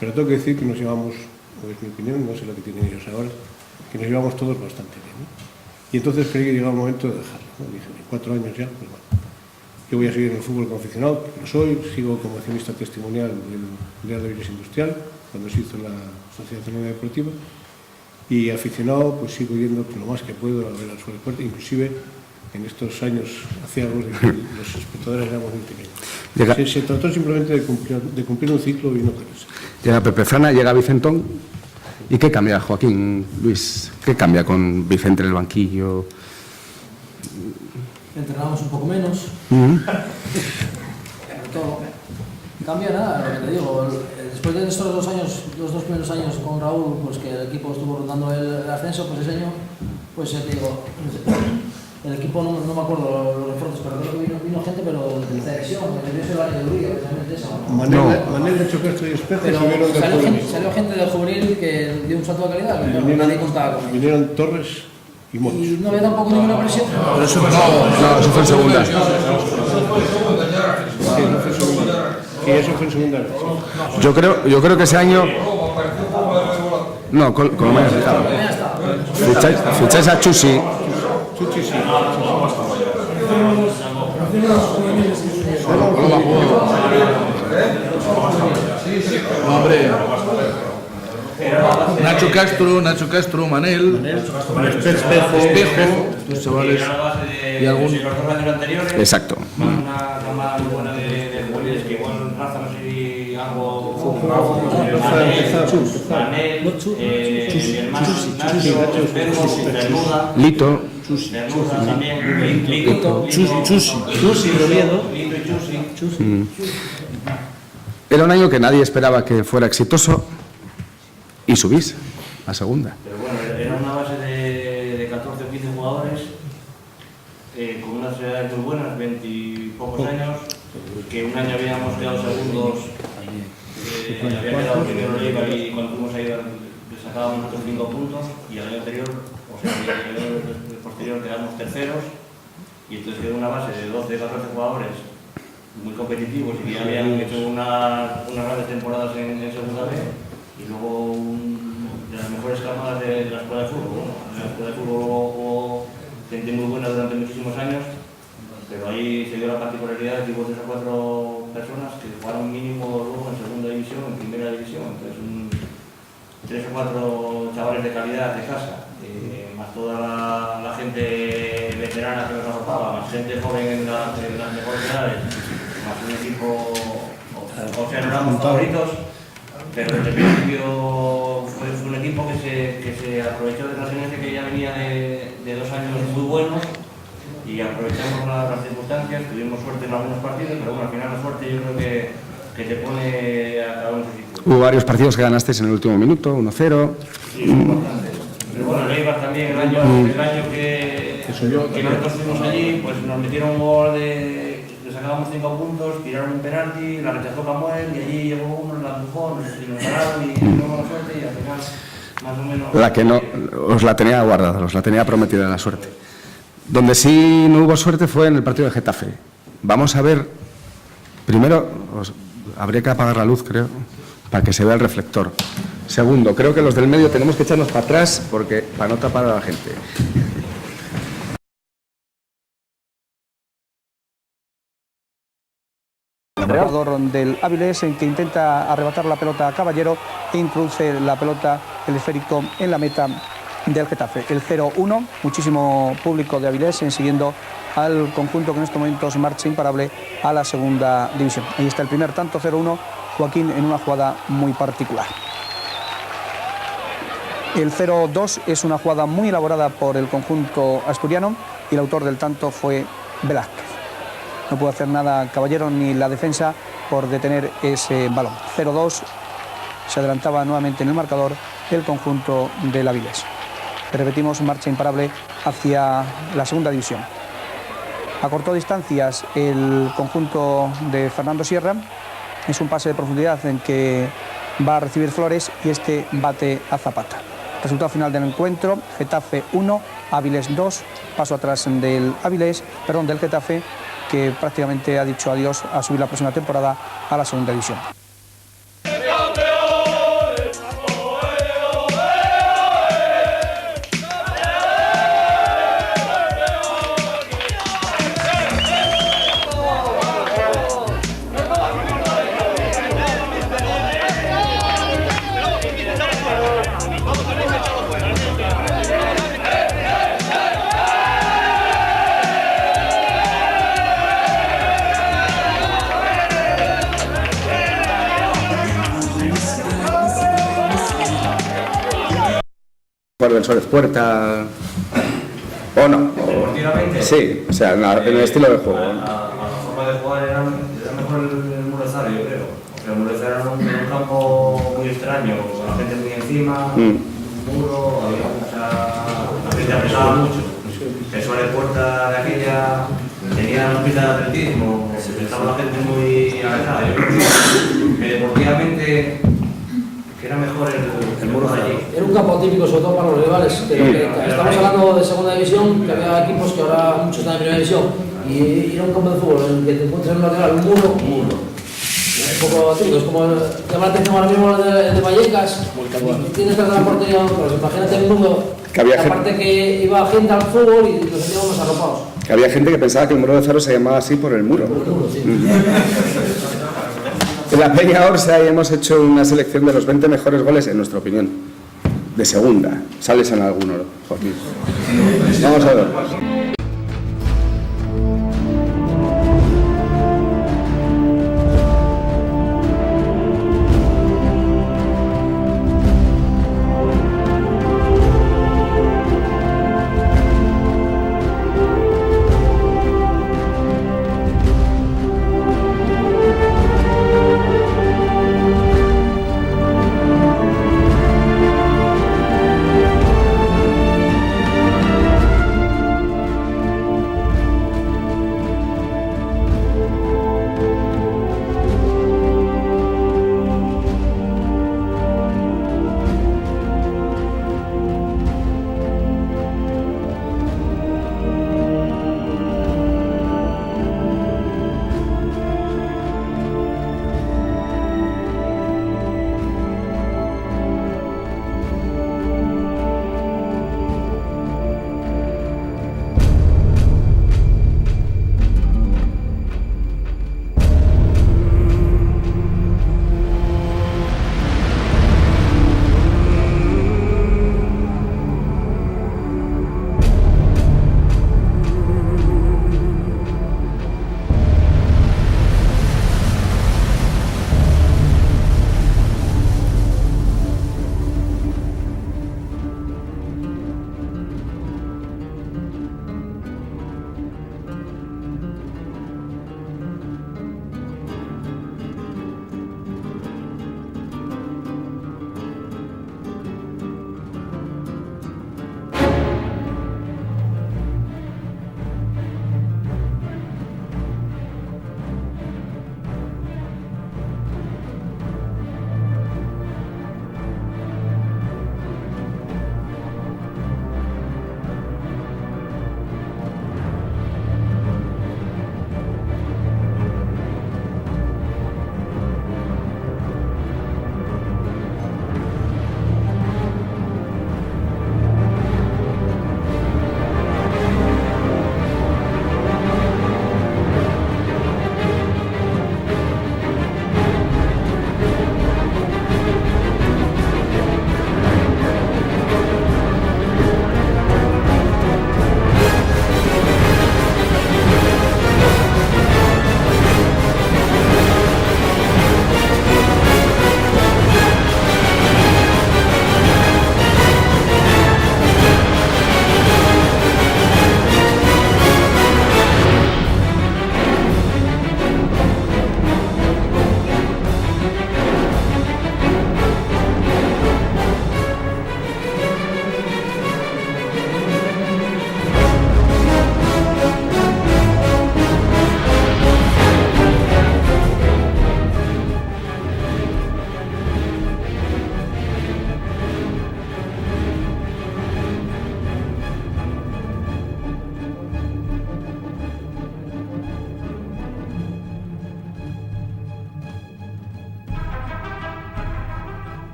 pero tengo que decir que nos llevamos, o es mi opinión, no sé la que tienen ellos ahora, que nos llevamos todos bastante bien, ¿no? Y entonces creí que llegaba el momento de dejarlo, ¿no? Dije, 4 años ya, pues bueno. Yo voy a seguir en el fútbol como aficionado, que lo soy, sigo como accionista testimonial del Avilés Industrial, cuando se hizo la Sociedad Anónima Deportiva, y aficionado, pues sigo yendo lo más que puedo a ver al deporte, inclusive en estos años aciagos de que los espectadores éramos muy pequeños. Se trató simplemente de cumplir un ciclo y no quererse. Llega Pepe Frana, llega Vicentón. ¿Y qué cambia, Joaquín, Luis? ¿Qué cambia con Vicente en el banquillo? Entrenábamos un poco menos. Todo. Cambia nada, lo que te digo. Después de estos 2 años, los 2 primeros años con Raúl, pues que el equipo estuvo rondando el ascenso, pues ese año, pues ya te digo, el equipo no me acuerdo los refuerzos, pero creo que vino gente, pero de tercera división, de la categoría, precisamente esa. Manel de Chocastro y Espejo Pero subieron del juvenil. salió gente del juvenil que dio un salto de calidad, que nadie contaba con él. Vinieron Torres y Motos. Y no había tampoco ninguna presión. No, eso fue en segunda. Sí, eso fue en segunda. Sí, eso fue en segunda. Sí. Yo creo que ese año... No, Colombia está. Ficháis a Chusi. Chuchi sí. No, hombre. Nacho Castro, Manel, Espejo, estos chavales. Y algún... los 2 años anteriores. Exacto. Una camada muy buena de juveniles que igual raza, no sé si algo... Manel, mi hermano Nacho, Espejo, Bermuda. Lito. Bermuda también. Lito, Chusi, Oviedo. Lito y Chusi. Era un año que nadie esperaba que fuera exitoso y subís a segunda. Pero bueno, era una base de 14 o 15 jugadores con unas edades muy buenas, 20 y pocos años, que un año habíamos quedado segundos, había quedado primero en Liga y cuando fuimos a ir le sacábamos otros 5 puntos y el año anterior, o sea, el posterior quedamos terceros y entonces quedó una base de 12 o 14 jugadores muy competitivos y que ya habían hecho unas grandes temporadas en segunda B. Y luego de las mejores camadas de la escuela de fútbol. Bueno, la escuela de fútbol hubo gente muy buena durante muchísimos años, pero ahí se dio la particularidad de que hubo 3 o 4 personas que jugaron mínimo luego en segunda división, en primera división. Entonces, 3 o 4 chavales de calidad de casa, más toda la gente veterana que nos arropaba, más gente joven en las mejores edades, más un equipo, o sea, no éramos favoritos. Pero desde el principio fue un equipo que se aprovechó de la experiencia que ya venía de 2 años muy buenos y aprovechamos las circunstancias, tuvimos suerte en algunos partidos, pero bueno, al final la suerte yo creo que te pone a cada uno en su sitio. Hubo varios partidos que ganasteis en el último minuto, 1-0. Sí, es importante. Pero bueno, el Eibar también, el año que nosotros fuimos allí, pues nos metieron un gol le sacábamos 5 puntos, tiraron un penalti, la rechazó Camuel y allí llegó uno, la empujó, nos ganaron y tuvimos la suerte y al final, más o menos... La que no, os la tenía guardada, os la tenía prometida la suerte. Donde sí no hubo suerte fue en el partido de Getafe. Vamos a ver, primero, habría que apagar la luz, creo, para que se vea el reflector. Segundo, creo que los del medio tenemos que echarnos para atrás para no tapar a la gente. El jugador del Avilés en que intenta arrebatar la pelota a Caballero e introduce la pelota, el esférico, en la meta del Getafe. El 0-1, muchísimo público de Avilés siguiendo al conjunto que en estos momentos marcha imparable a la segunda división. Ahí está el primer tanto, 0-1, Joaquín en una jugada muy particular. El 0-2 es una jugada muy elaborada por el conjunto asturiano y el autor del tanto fue Velázquez. No pudo hacer nada Caballero ni la defensa por detener ese balón. 0-2, se adelantaba nuevamente en el marcador el conjunto del Avilés. Repetimos, marcha imparable hacia la segunda división. Acortó distancias el conjunto de Fernando Sierra. Es un pase de profundidad en que va a recibir Flores y este bate a Zapata. Resultado final del encuentro, Getafe 1, Avilés 2, paso atrás del Getafe, que prácticamente ha dicho adiós a subir la próxima temporada a la segunda división. Del Suárez Puerta o no, deportivamente sí, o sea, en el estilo de juego. La forma de jugar era mejor el Murazar, yo creo. O sea, el Murazar era un campo muy extraño, con la gente muy encima, un muro, la gente apretaba mucho. sobre puerta de aquella tenía una pista de atletismo, estaba la gente muy alejada. Yo creo que deportivamente que era mejor el muro de allí. Era un campo típico, sobre todo para los rivales. Pero estamos hablando de segunda división, que había equipos que ahora muchos están en primera división. Y era un campo de fútbol en el que te encuentras en un lateral, un muro. Un poco típico, es como llamar la atención ahora mismo el de Vallecas. Tienes que hacer la portería, pero imagínate el mundo. Aparte que iba gente al fútbol y nos sentíamos arropados. Que había gente que pensaba que el muro de Faro se llamaba así por el muro. Por el muro, sí. En la Peña Orsa hemos hecho una selección de los 20 mejores goles, en nuestra opinión, de segunda. Sales en alguno, Joaquín. Vamos a ver.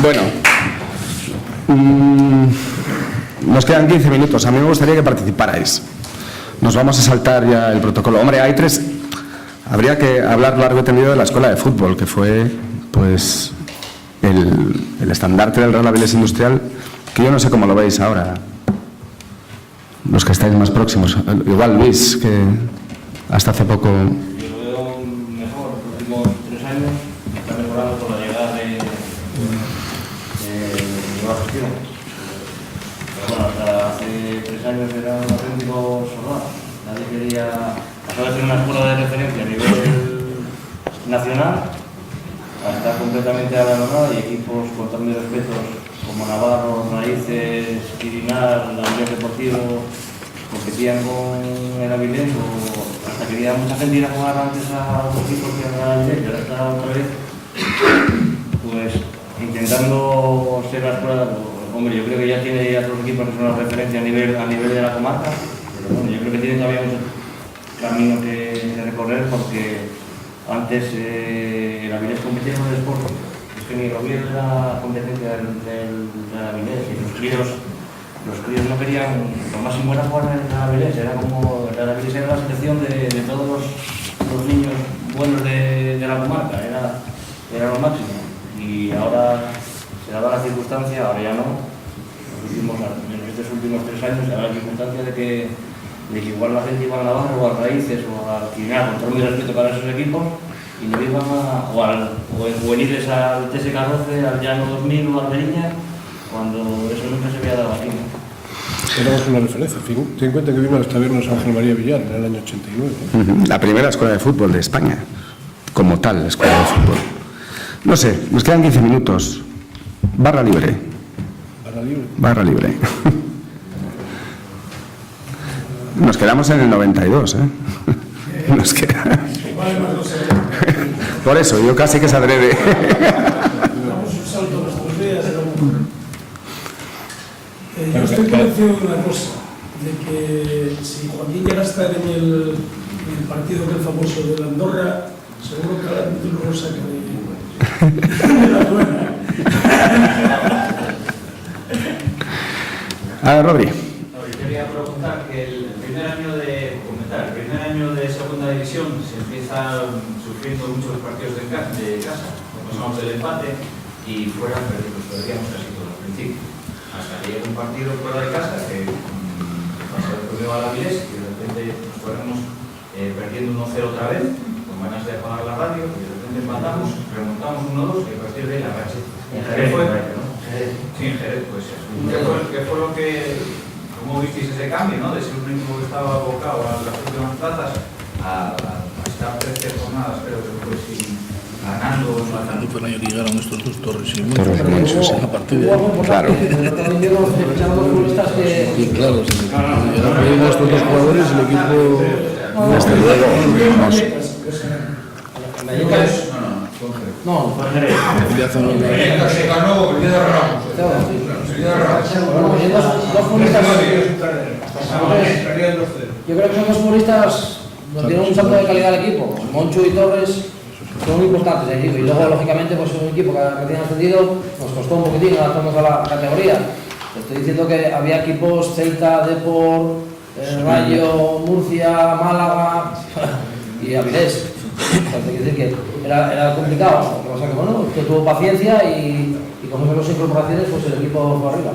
Bueno, nos quedan 15 minutos. A mí me gustaría que participarais. Nos vamos a saltar ya el protocolo. Hombre, hay tres... Habría que hablar largo y tendido de la escuela de fútbol, que fue, pues, el estandarte del Real Avilés Industrial, que yo no sé cómo lo veis ahora, los que estáis más próximos. Igual Luis, que hasta hace poco... Yo lo veo mejor. Los últimos 3 años está mejorando con la llegada de nueva gestión. Pero bueno, hasta hace 3 años era un auténtico soldado. Nadie quería... Pasó de ser una escuela de referencia a nivel nacional a estar completamente abandonada, y equipos con todos mis respetos como Navarro, Raíces, Quirinar, la Unión Deportivo competían con el Avilés, o hasta quería mucha gente ir a jugar antes a otros equipos que al Avilés, y ahora está otra vez pues intentando ser la escuela. Hombre, yo creo que ya tiene otros equipos que son una referencia a nivel de la comarca, pero bueno, yo creo que tiene todavía mucho camino que recorrer, porque antes el Avilés competía con el Sporting. Es que ni Robiel era competencia del Avilés, y los críos no querían, lo máximo era jugar en el Avilés, era como el Avilés era la selección de todos los niños buenos de la comarca, era lo máximo. Y ahora se daba la circunstancia, ahora ya no, en estos últimos 3 años se daba la circunstancia de que igual la gente iba a Navarro o a Raíces o a Quirinar, con todo mi respeto para esos equipos, y no iban o en irles al TSK12, al Llano 2000 o al Beriña, cuando eso nunca se había dado aquí, ¿no? Éramos una referencia. Ten en cuenta que vimos los tabernos Ángel María Villar en el año 89. La primera escuela de fútbol de España, como tal, escuela de fútbol. No sé, nos quedan 15 minutos. Barra libre. Barra libre. Barra libre. Nos quedamos en el 92, ¿eh? Nos queda... Por eso, yo casi que es adrede. Damos un salto a nuestros días. Yo estoy convencido de una cosa, de que si Joaquín llega a estar en el partido que es famoso de la Andorra, seguro que ahora lo saca de la buena. A ver, Rodri. Quería preguntar que el primer año de segunda división se empieza sufriendo muchos partidos de casa, pasamos del empate y fuera perdíamos casi todo al principio, hasta que llega un partido fuera de casa que pasa el primero al Avilés y de repente nos ponemos perdiendo 1-0 otra vez, con ganas de apagar la radio, y de repente empatamos, remontamos 1-2 y a partir de ahí la racha. ¿Qué fue? Sí, en Jerez, pues eso. ¿Qué fue lo que... ¿Cómo visteis ese cambio, ¿no? De ser un equipo que estaba abocado a las últimas plazas a estar 13 jornadas, creo que fue ganando? Fue el año que llegaron estos dos Torres y Monchos, a partir de ahí. Claro. Sí, claro, llegaron estos dos jugadores y el equipo... Desde luego. No, Se ganó el día de Ramos. dos futbolistas. Yo creo que son dos futbolistas que tienen un salto de calidad al equipo. Moncho y Torres son muy importantes el equipo. Y luego, lógicamente, pues es un equipo que recién ascendido nos costó un poquitín adaptarnos a la categoría. Te estoy diciendo que había equipos Celta, Depor, Rayo, Murcia, Málaga y Avilés. Hay que decir que era complicado, lo que pasa que bueno, que tuvo paciencia y como son las incorporaciones, pues el equipo fue arriba.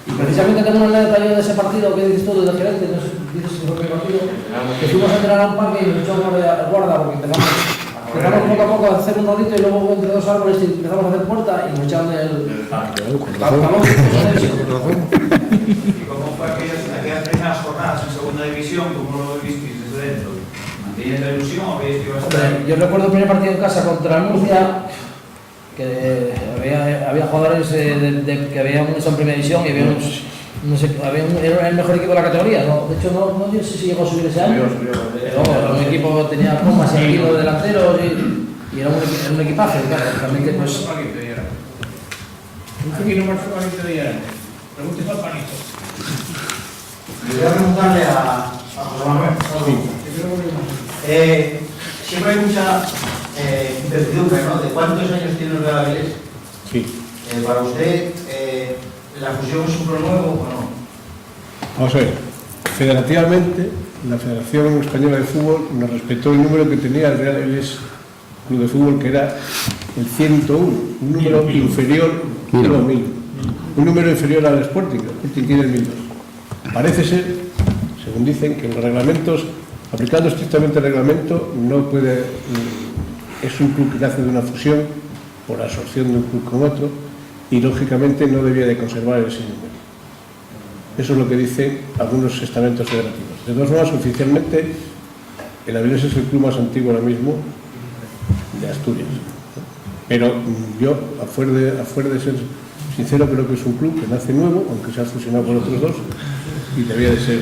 Y precisamente tengo una anécdota yo de ese partido que dices tú desde gerente, no sé, dices si fue el partido, que fuimos a entrenar a un parque y nos echamos a guarda porque empezamos poco a poco a hacer un rodito y luego entre dos árboles empezamos a hacer puerta y nos echaron el... ¿Y cómo fue aquellas primeras jornadas en segunda división? ¿Cómo lo visteis desde dentro? ¿Teníais la ilusión o veis que iba a estar? Yo recuerdo el primer partido en casa contra el Murcia, que había jugadores que habían hecho en primera división y era el mejor equipo de la categoría. ¿No? De hecho, no sé si llegó a subir ese año. Pero un equipo tenía Comas y Aquino de delanteros y era un equipaje. Claro, realmente, pues... Un pequeño marzo panito de Yarante. Pregúntese al panito. Voy a preguntarle a José Manuel. Siempre hay mucha incertidumbre, ¿no? ¿De cuántos años tiene el Real Avilés? Sí. Para usted, ¿la fusión es un pro nuevo o no? Vamos a ver, federativamente, la Federación Española de Fútbol nos respetó el número que tenía el Real Avilés Club de Fútbol, que era el 101, un número inferior, un número inferior al Sporting. El Sporting tiene el 1002. Parece ser, según dicen, que en los reglamentos, aplicando estrictamente el reglamento, no puede, es un club que nace de una fusión por absorción de un club con otro y lógicamente no debía de conservar ese número. Eso es lo que dicen algunos estamentos federativos. De todas formas, oficialmente, el Avilés es el club más antiguo ahora mismo de Asturias. Pero yo, a fuer de ser sincero, creo que es un club que nace nuevo, aunque se ha fusionado con otros dos, y debía de ser.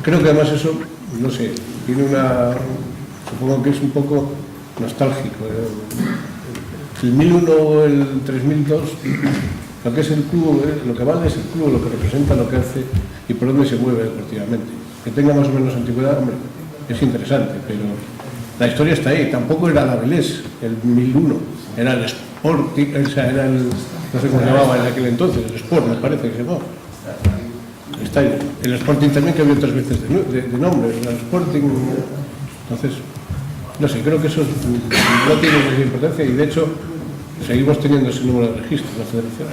Creo que además eso, no sé, tiene una... Supongo que es un poco nostálgico. El 1001 o el 3002, lo que es el club, lo que vale es el club, lo que representa, lo que hace y por dónde se mueve deportivamente. Que tenga más o menos antigüedad, hombre, es interesante, pero la historia está ahí. Tampoco era el Avilés, el 1001, era el Sporting, o sea, era el, no sé cómo se llamaba en aquel entonces, el Sport, me parece que se llamaba. Está ahí. El Sporting también cambió 3 veces de nombre, el Sporting, entonces, no sé, creo que eso no tiene mucha importancia y de hecho seguimos teniendo ese número de registro en la federación.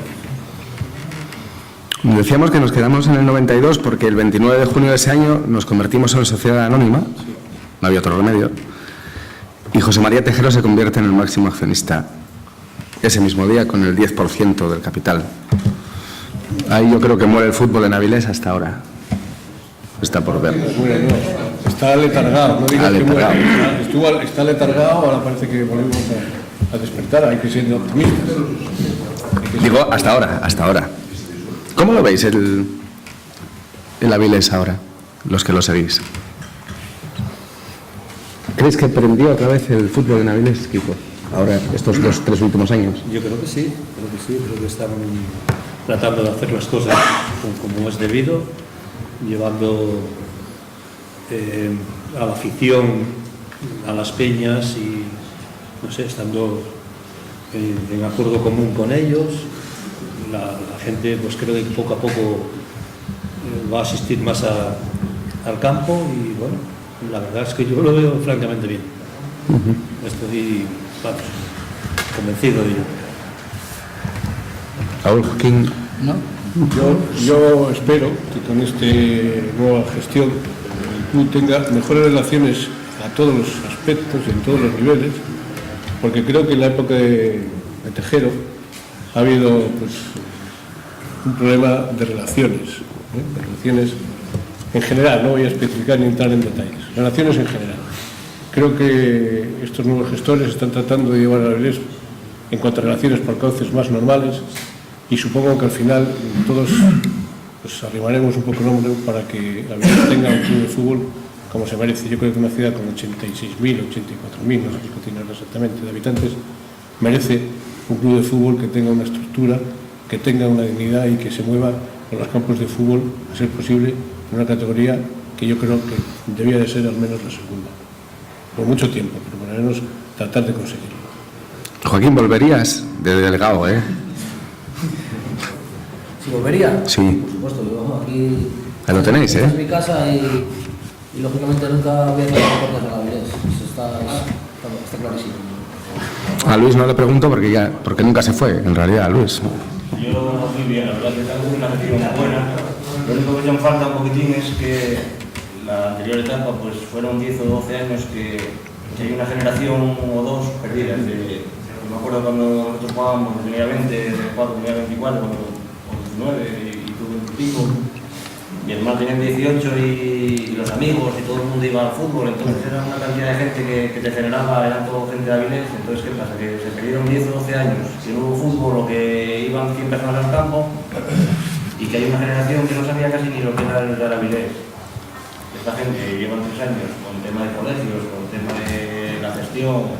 Decíamos que nos quedamos en el 92 porque el 29 de junio de ese año nos convertimos en sociedad anónima, no había otro remedio, y José María Tejero se convierte en el máximo accionista ese mismo día con el 10% del capital. Ahí yo creo que muere el fútbol en Avilés hasta ahora. Está por ver. Está letargado, no digas que muere. Está letargado, ahora parece que volvemos a despertar, hay que ser optimistas. Digo, hasta ahora. ¿Cómo lo veis el Avilés ahora, los que lo seguís? ¿Creéis que prendió otra vez el fútbol en Avilés, Kiko? Ahora, estos 2-3 últimos años. Yo creo que sí, creo que están tratando de hacer las cosas como es debido, llevando a la afición, a las peñas y, no sé, estando en acuerdo común con ellos. La gente, pues creo que poco a poco va a asistir más al campo y, bueno, la verdad es que yo lo veo francamente bien. Estoy, vamos, convencido de ello. Raúl, Joaquín, ¿no? Yo espero que con esta nueva gestión el club tenga mejores relaciones a todos los aspectos y en todos los niveles, porque creo que en la época de Tejero ha habido pues, un problema de relaciones en general, no voy a especificar ni entrar en detalles, relaciones en general. Creo que estos nuevos gestores están tratando de llevar a Avilés en cuanto a relaciones por cauces más normales y supongo que al final todos pues, arrimaremos un poco el hombro para que Avilés tenga un club de fútbol como se merece. Yo creo que una ciudad con 86.000, 84.000, no sé qué tiene exactamente de habitantes, merece un club de fútbol que tenga una estructura, que tenga una dignidad y que se mueva por los campos de fútbol, a ser posible, en una categoría que yo creo que debía de ser al menos la segunda. Por mucho tiempo, pero por lo menos tratar de conseguirlo. Joaquín, volverías de delegado, ¿eh? ¿Si volvería? Sí. Por supuesto, yo aquí... Ahí lo tenéis, ¿eh? Es mi casa y lógicamente nunca voy a cerrar las puertas a la Avilés. Eso está clarísimo. A Luis no le pregunto porque nunca se fue, en realidad, Luis. Yo muy bien, la verdad que tengo una gestión buena. Lo único que me falta un poquitín es que la anterior etapa pues fueron 10 o 12 años que hay una generación o dos perdidas. Me acuerdo cuando nosotros jugábamos, tenía 20, tenía 24, o 19 y tuve 25. Mi hermano tenía 18 y los amigos y todo el mundo iba al fútbol, entonces era una cantidad de gente que te generaba, eran todo gente de Avilés. Entonces, ¿qué pasa? Que se perdieron 10 o 12 años, que no hubo fútbol o que iban 100 personas al campo y que hay una generación que no sabía casi ni lo que era el Real Avilés. Esta gente lleva 3 años con el tema de colegios, con el tema de la gestión,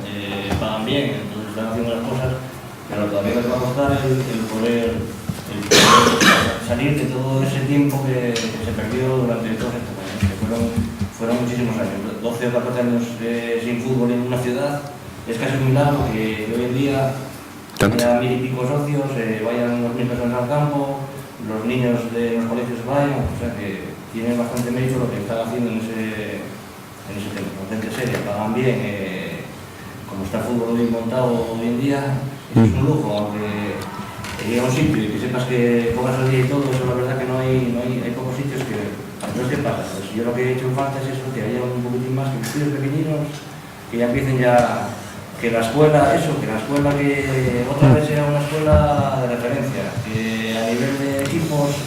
pagan bien, entonces están haciendo las cosas, pero todavía les va a costar el poder salir de todo ese tiempo que se perdió durante todos estos años, que fueron muchísimos años, 12 o 14 años sin fútbol en una ciudad, es casi un milagro que hoy en día haya 1000 y pico socios, vayan unos 1000 personas al campo, los niños de los colegios vayan, o sea que tiene bastante mérito lo que están haciendo en ese tema. Con gente seria, pagan bien, como está el fútbol hoy montado hoy en día, es un lujo, aunque ir a un sitio y que sepas que pongas el día y todo, eso la verdad que no hay pocos sitios que... Entonces, ¿qué pasa? Pues yo lo que he hecho en falta es eso, que haya un poquitín más, que los estudios pequeñinos, que ya empiecen ya, que la escuela que otra vez sea una escuela de referencia, que a nivel de equipos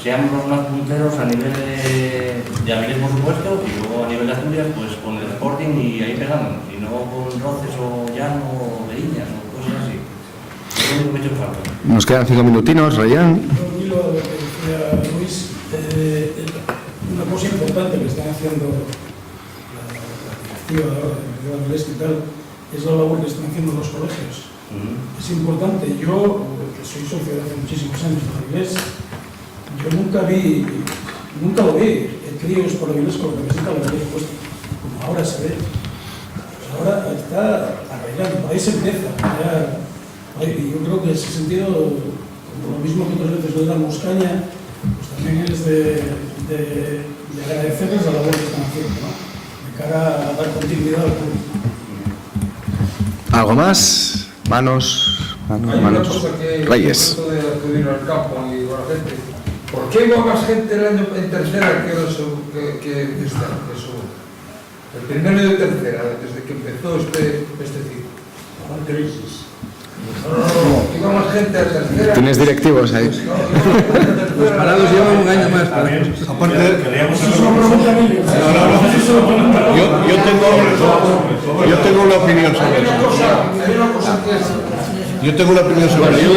seamos los más punteros a nivel de Avilés, por supuesto, y luego a nivel de Asturias, pues con el Sporting y ahí pegándonos, y no con Roces o Llano o Berillas o cosas así. Es lo único que he hecho falta. Nos quedan 5 minutinos, Rayán. Yo hilo a lo que decía Luis, una cosa importante que están haciendo la directiva ahora de Avilés y tal, es la labor que están haciendo los colegios. Es importante. Yo, que soy socio de hace muchísimos años de Avilés, yo nunca lo vi, críos por Avilés con la camiseta de la Avilés puesta, como ahora se ve. Pues ahora está arraigando, por ahí se empieza. Y yo creo que en ese sentido, como lo mismo que otras veces le damos caña, pues también es de agradecerles la labor que están haciendo, ¿no? De cara a dar continuidad al público. ¿Algo más? Manos. Hay una cosa que Reyes. de acudir al campo y con la gente. ¿Por qué iba más gente el año en tercera que este año? El primero y de tercera, desde que empezó este ciclo. La crisis. No, iba más gente a tercera. ¿Tienes directivos ahí? Los parados llevan un año más. Aparte, yo tengo una opinión sobre eso. Hay una cosa que es... Yo tengo una opinión sobre eso.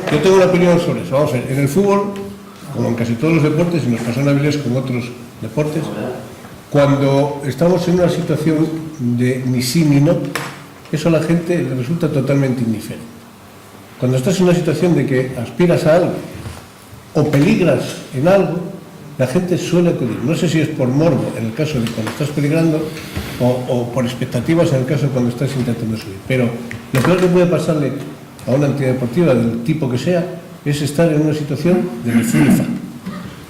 Yo tengo una opinión sobre eso. Vamos a ver, en el fútbol, como en casi todos los deportes, y nos pasa en Avilés con otros deportes, cuando estamos en una situación de ni sí ni no, eso a la gente le resulta totalmente indiferente. Cuando estás en una situación de que aspiras a algo o peligras en algo, la gente suele acudir. No sé si es por morbo en el caso de cuando estás peligrando o por expectativas en el caso de cuando estás intentando subir. Pero lo peor que puede pasarle a una entidad deportiva del tipo que sea es estar en una situación de refluja.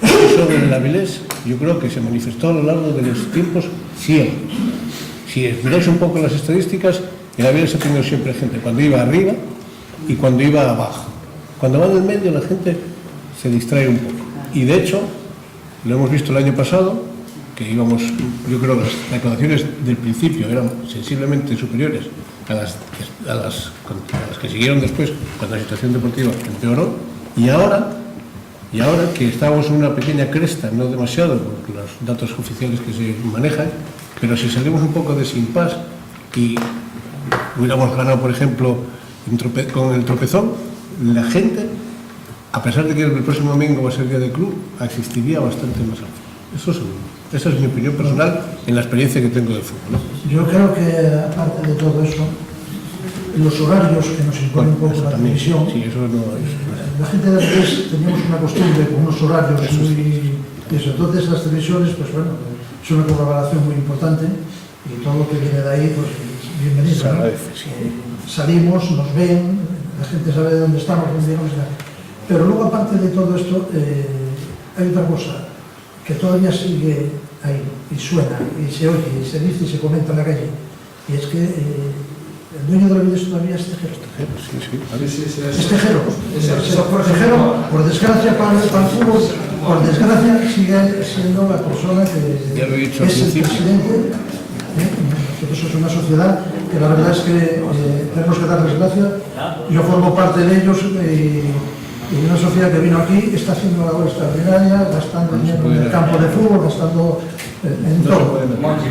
Eso del Avilés yo creo que se manifestó a lo largo de los tiempos siempre. Si miráis un poco las estadísticas, el Avilés ha tenido siempre gente cuando iba arriba y cuando iba abajo. Cuando va en el medio la gente se distrae un poco. Y de hecho, lo hemos visto el año pasado, que íbamos, yo creo que las recaudaciones del principio eran sensiblemente superiores a las que siguieron después, cuando la situación deportiva empeoró, y ahora que estamos en una pequeña cresta, no demasiado por los datos oficiales que se manejan, pero si salimos un poco de ese impasse y hubiéramos ganado, por ejemplo, con el tropezón, la gente, a pesar de que el próximo domingo va a ser día de club, asistiría bastante más al fútbol. Eso seguro. Esa es mi opinión personal en la experiencia que tengo de fútbol, ¿no? Yo creo que, aparte de todo eso, los horarios que nos impone un poco la televisión, sí, eso no es... La gente de Avilés teníamos una costumbre con unos horarios muy... Eso. Entonces las televisiones, pues bueno, es una colaboración muy importante y todo lo que viene de ahí, pues bienvenido, ¿no? Salimos, nos ven, la gente sabe de dónde estamos, dónde vamos a... Pero luego, aparte de todo esto, hay otra cosa que todavía sigue ahí y suena y se oye y se dice y se comenta en la calle, y es que el dueño de la Avilés todavía es Tejero. Es Tejero. Por Tejero, por desgracia para el fútbol, por desgracia sigue siendo la persona que es el presidente. Nosotros es una sociedad que la verdad es que tenemos que darles gracias. Yo formo parte de ellos y una sociedad que vino aquí está haciendo una labor extraordinaria, gastando dinero en el campo de fútbol, gastando en todo.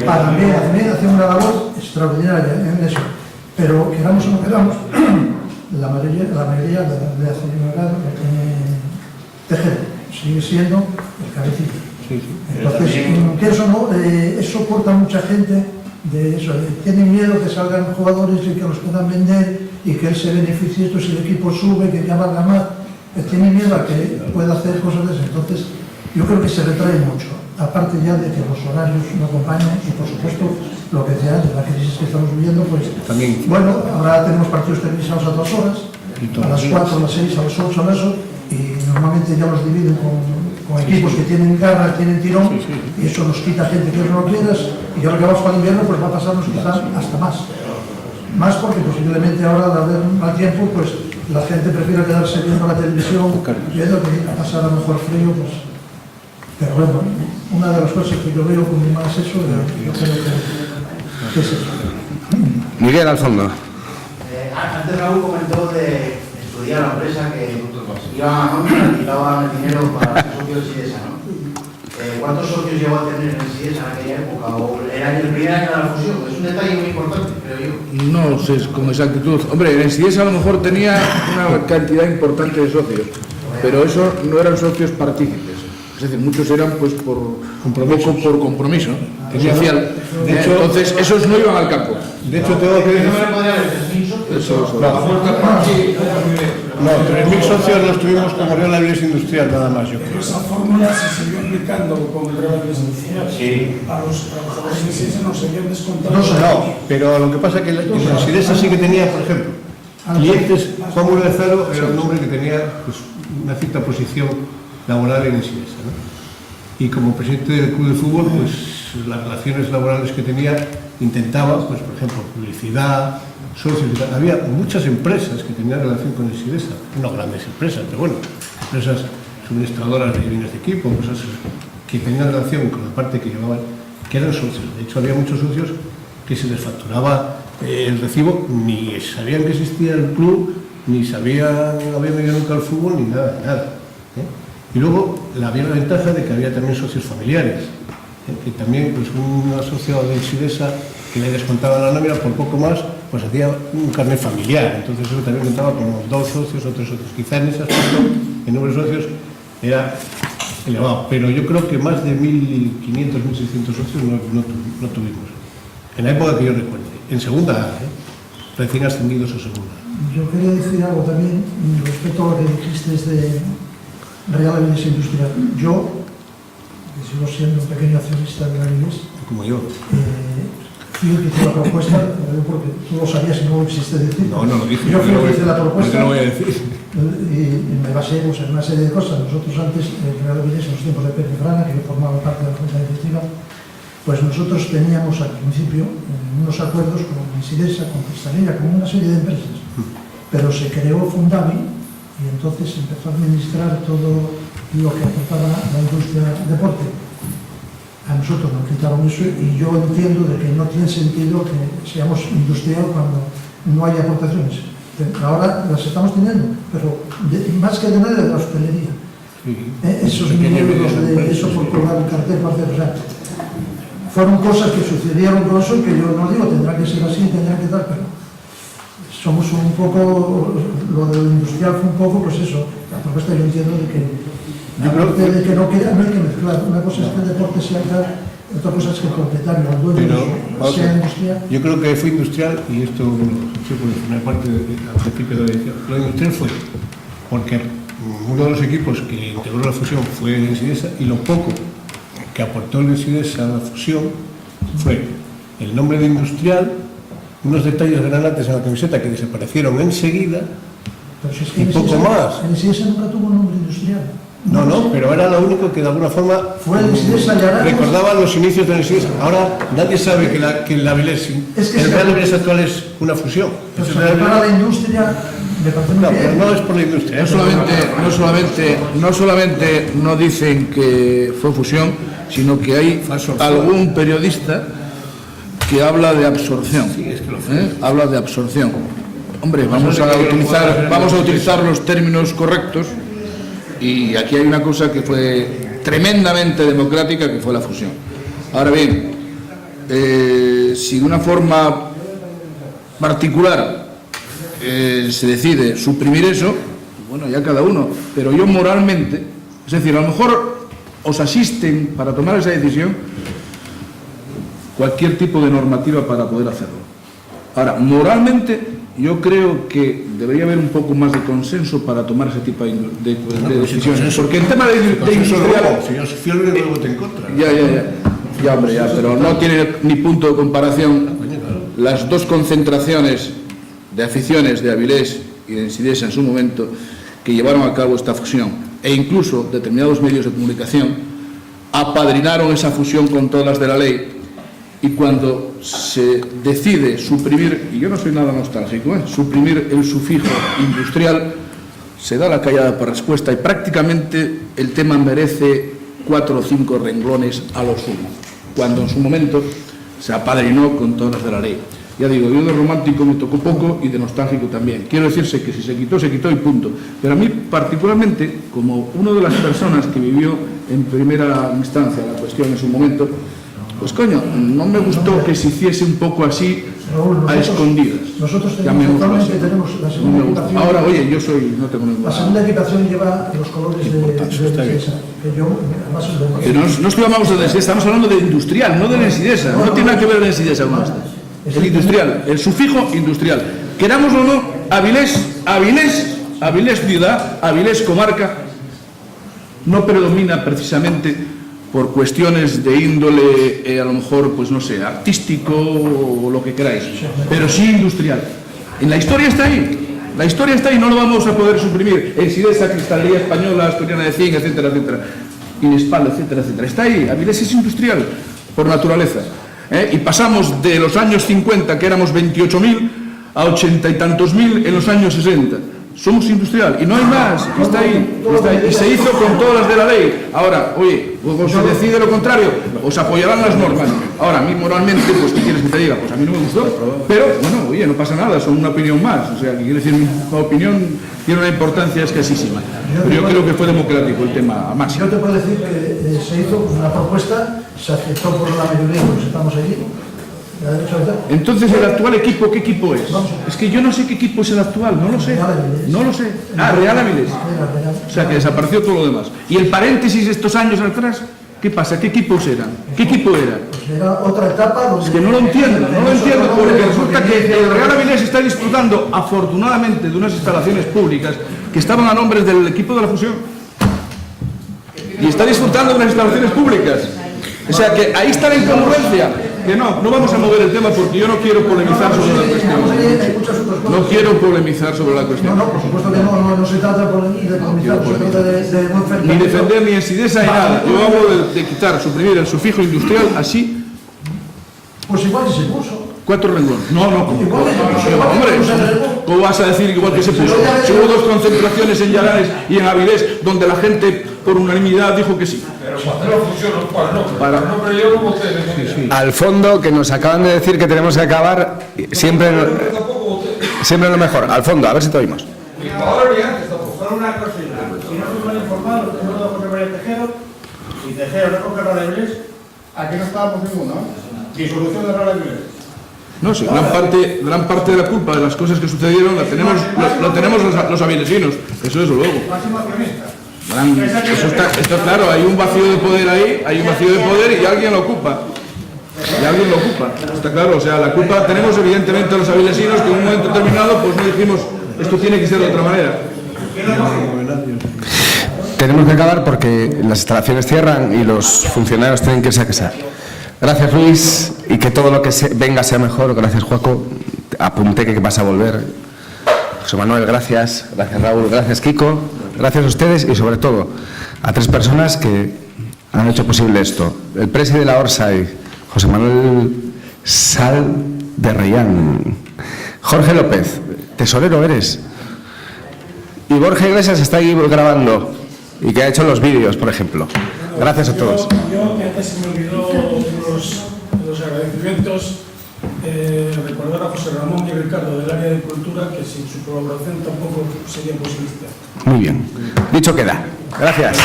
Para mí hace una labor extraordinaria en eso. Pero queramos o no queramos, la mayoría de la señora Tejero sigue siendo el cabecilla. Entonces, quieres o no, eso corta a mucha gente de eso. Tienen miedo que salgan jugadores y que los puedan vender y que él se beneficie esto si el equipo sube, que ya valga más. Tiene miedo a que pueda hacer cosas de eso. Entonces, yo creo que se retrae mucho. aparte ya de que los horarios no acompañan y, por supuesto, lo que decía antes, la crisis que estamos viviendo, pues, también. Bueno, ahora tenemos partidos televisados a 2 horas, a las 4, a las 6, a las 8, a eso, y normalmente ya los dividen con equipos que tienen garra, tienen tirón, y eso nos quita gente que no lo quieras, y ahora que vamos para el invierno, pues va a pasarnos quizás hasta más. Más porque posiblemente ahora, al haber mal tiempo, pues la gente prefiere quedarse viendo la televisión, viendo que pasar a lo mejor frío, pues... Pero bueno, una de las cosas que yo veo como más eso, yo creo que es eso. Miguel, al fondo. Antes Raúl comentó de estudiar la empresa que iban a nómina y daban dinero para los socios de Sidesa, ¿no? ¿Cuántos socios llegó a tener en Sidesa en aquella época? ¿O era el primer año de la fusión? Es un detalle muy importante, creo yo. No sé con exactitud. Hombre, en Sidesa a lo mejor tenía una cantidad importante de socios, pero eso no eran socios partícipes. Es decir, muchos eran pues por compromiso social. De hecho, entonces esos no iban al campo. De hecho, tengo que decir... No, 3.000 socios los tuvimos como Real Avilés Industrial, nada más, yo creo. Esa fórmula se siguió aplicando con el Real Avilés Industrial. Sí. A los trabajadores de Sidesa nos seguían descontando. No, pero lo que pasa es que la Sidesa sí que tenía, por ejemplo, clientes. Juan Murillo era un hombre que tenía pues, una cierta posición laboral en Sidesa, ¿no? Y como presidente del club de fútbol, pues las relaciones laborales que tenía intentaba, pues por ejemplo, publicidad, socios, había muchas empresas que tenían relación con el Sidesa, no grandes empresas, pero bueno, empresas suministradoras de bienes de equipo, cosas que tenían relación con la parte que llevaban, que eran socios. De hecho, había muchos socios que se les facturaba el recibo, ni sabían que existía el club, ni sabían, no habían venido nunca al fútbol, ni nada. Y luego había la ventaja de que había también socios familiares, que también pues, un asociado del Sidesa que le descontaba la nómina por poco más, pues hacía un carnet familiar, entonces eso también contaba como 2 socios o 3 socios. Quizá en ese aspecto, el número de socios era elevado, pero yo creo que más de 1.500, 1.600 socios no tuvimos, en la época que yo recuerde, en segunda A, recién ascendidos a segunda. Yo quería decir algo también respecto a lo que dijiste de Real Avilés Industrial. Yo, que sigo siendo un pequeño accionista de Avilés, como yo, fui el que hice la propuesta, porque tú lo sabías y no lo quisiste decir. No lo dije. Yo fui el que hice la propuesta. No te lo voy a decir. Y me basé pues, en una serie de cosas. Nosotros antes, en Real Avilés, en los tiempos de Pérez Frana, que yo formaba parte de la Junta Directiva, pues nosotros teníamos al principio unos acuerdos con Sidesa, con Cristalera, con una serie de empresas. Pero se creó Fundavi y entonces empezó a administrar todo lo que aportaba la industria del deporte. A nosotros nos quitaron eso y yo entiendo de que no tiene sentido que seamos industrial cuando no hay aportaciones. Ahora las estamos teniendo, pero más que de nada de la hostelería. Esos miembros de eso por colgar el cartel, o sea, fueron cosas que sucedieron con eso que yo no digo, tendrá que ser así, tendrá que tal, pero somos un poco, lo de lo industrial fue un poco, pues eso, la propuesta yo entiendo de que no hay que mezclar, una cosa es que el deporte sea tal, otra cosa es que el propietario, el dueño sea industrial. Yo creo que fue industrial, y esto sí, por una parte al principio de la edición, lo industrial fue porque uno de los equipos que integró la fusión fue el Sidesa, y lo poco que aportó el Sidesa a la fusión fue el nombre de industrial, unos detalles granates en la camiseta que desaparecieron enseguida, pero si es que y poco más. El Sidesa nunca tuvo nombre industrial. No, pero era lo único que de alguna forma recordaba los inicios del Sidesa. Ahora nadie sabe que el Avilés, el Real Avilés actual es una fusión. Para la industria me parece muy bien. Pero no es por la industria. No solamente no dicen que fue fusión, sino que hay algún periodista que habla de absorción. Habla de absorción. Hombre, vamos a utilizar los términos correctos. Y aquí hay una cosa que fue tremendamente democrática, que fue la fusión. Ahora bien, si de una forma particular se decide suprimir eso, bueno, ya cada uno, pero yo moralmente, es decir, a lo mejor os asisten para tomar esa decisión cualquier tipo de normativa para poder hacerlo. Ahora, moralmente, yo creo que debería haber un poco más de consenso para tomar ese tipo de decisiones. Porque el tema de industrial... Si yo fui el único que voté en contra. Ya, hombre, ya, pero no tiene ni punto de comparación las dos concentraciones de aficiones de Avilés y de Ensidesa en su momento que llevaron a cabo esta fusión, e incluso determinados medios de comunicación apadrinaron esa fusión con todas las de la ley, y cuando se decide suprimir, y yo no soy nada nostálgico, suprimir el sufijo industrial, se da la callada por respuesta y prácticamente el tema merece 4 o 5 renglones a lo sumo, cuando en su momento se apadrinó con todas las de la ley. Ya digo, yo de romántico me tocó poco y de nostálgico también. Quiero decirse que si se quitó y punto. Pero a mí particularmente, como una de las personas que vivió en primera instancia la cuestión en su momento, pues coño, no me gustó que se hiciese un poco así, Raúl, a escondidas. Nosotros tenemos la segunda equipación. Ahora, oye, no tengo ninguna. La segunda equipación lleva los colores de Ensidesa. No estoy de Ensidesa, estamos hablando de industrial, no de Ensidesa. No tiene nada que ver de Ensidesa con esto. El industrial, el sufijo industrial. Querámoslo o no, Avilés ciudad, Avilés comarca, no predomina precisamente por cuestiones de índole, a lo mejor, pues no sé, artístico o lo que queráis, pero sí industrial. En la historia está ahí, no lo vamos a poder suprimir. Ensidesa, Cristalería Española, Asturiana de Zinc, etcétera, etcétera. Inespal, etcétera, etcétera. Está ahí, Avilés es industrial, por naturaleza. Y pasamos de los años 50, que éramos 28.000, a 80 y tantos mil en los años 60. Somos industrial y no hay más, está ahí, y se hizo con todas las de la ley. Ahora, oye, o se decide lo contrario, os apoyarán las normas. Ahora, a mí moralmente, pues ¿qué quieres que te diga? Pues a mí no me gustó, pero bueno, oye, no pasa nada, son una opinión más. O sea, que quiere decir, mi opinión tiene una importancia escasísima. Pero yo creo que fue democrático el tema máximo. Yo te puedo decir que se hizo una propuesta, se aceptó por la mayoría de los que estamos allí. Entonces, ¿el actual equipo qué equipo es? Es que yo no sé qué equipo es el actual, no lo sé. Real Avilés. O sea, que desapareció todo lo demás. ¿Y el paréntesis de estos años atrás? ¿Qué pasa? ¿Qué equipos eran? ¿Qué equipo era? Pues era otra etapa. Es que no lo entiendo, porque resulta que el Real Avilés está disfrutando, afortunadamente, de unas instalaciones públicas que estaban a nombre del equipo de la fusión. Y está disfrutando de unas instalaciones públicas. O sea, que ahí está la incongruencia. Que no vamos a mover el tema porque yo no quiero polemizar sobre la cuestión. No quiero polemizar sobre la cuestión. No, por supuesto que no se trata de polemizar, ni defender ni Ensidesa ni nada. Yo hablo de quitar, suprimir el sufijo industrial así. Pues igual que se puso. 4 renglones. No, hombre, ¿cómo vas a decir igual que se puso? Si hubo 2 concentraciones en Llagares y en Avilés donde la gente por unanimidad dijo que sí. Pero para hacer la fusión para el nombre yo no voté. Al fondo, que nos acaban de decir que tenemos que acabar siempre lo mejor. Al fondo, a ver si te oímos. Solo una cosilla. Si no se puede informar, los tenemos de José María Tejero, y Tejero recoge Real Avilés, aquí no estábamos ninguno, disolución de Real Avilés. No sé, gran parte de la culpa de las cosas que sucedieron la tenemos los avilesinos, eso desde luego. Esto claro, hay un vacío de poder ahí, y alguien lo ocupa. Está claro, o sea, la culpa tenemos evidentemente los avilesinos, que en un momento determinado pues no dijimos, esto tiene que ser de otra manera. Tenemos que acabar porque las instalaciones cierran y los funcionarios tienen que irse a casa. Gracias, Luis, y que todo lo que venga sea mejor. Gracias, Joaco. Apunté que vas a volver. José Manuel, gracias. Gracias, Raúl. Gracias, Kiko. Gracias a ustedes y, sobre todo, a 3 personas que han hecho posible esto. El presidente de la Orsay, José Manuel Sal de Reyán. Jorge López, tesorero eres. Y Borja Iglesias está ahí grabando y que ha hecho los vídeos, por ejemplo. Gracias a todos. Yo antes se me olvidó los agradecimientos, recordar a José Ramón y Ricardo del área de cultura, que sin su colaboración tampoco sería posible. Muy bien. Dicho queda. Gracias.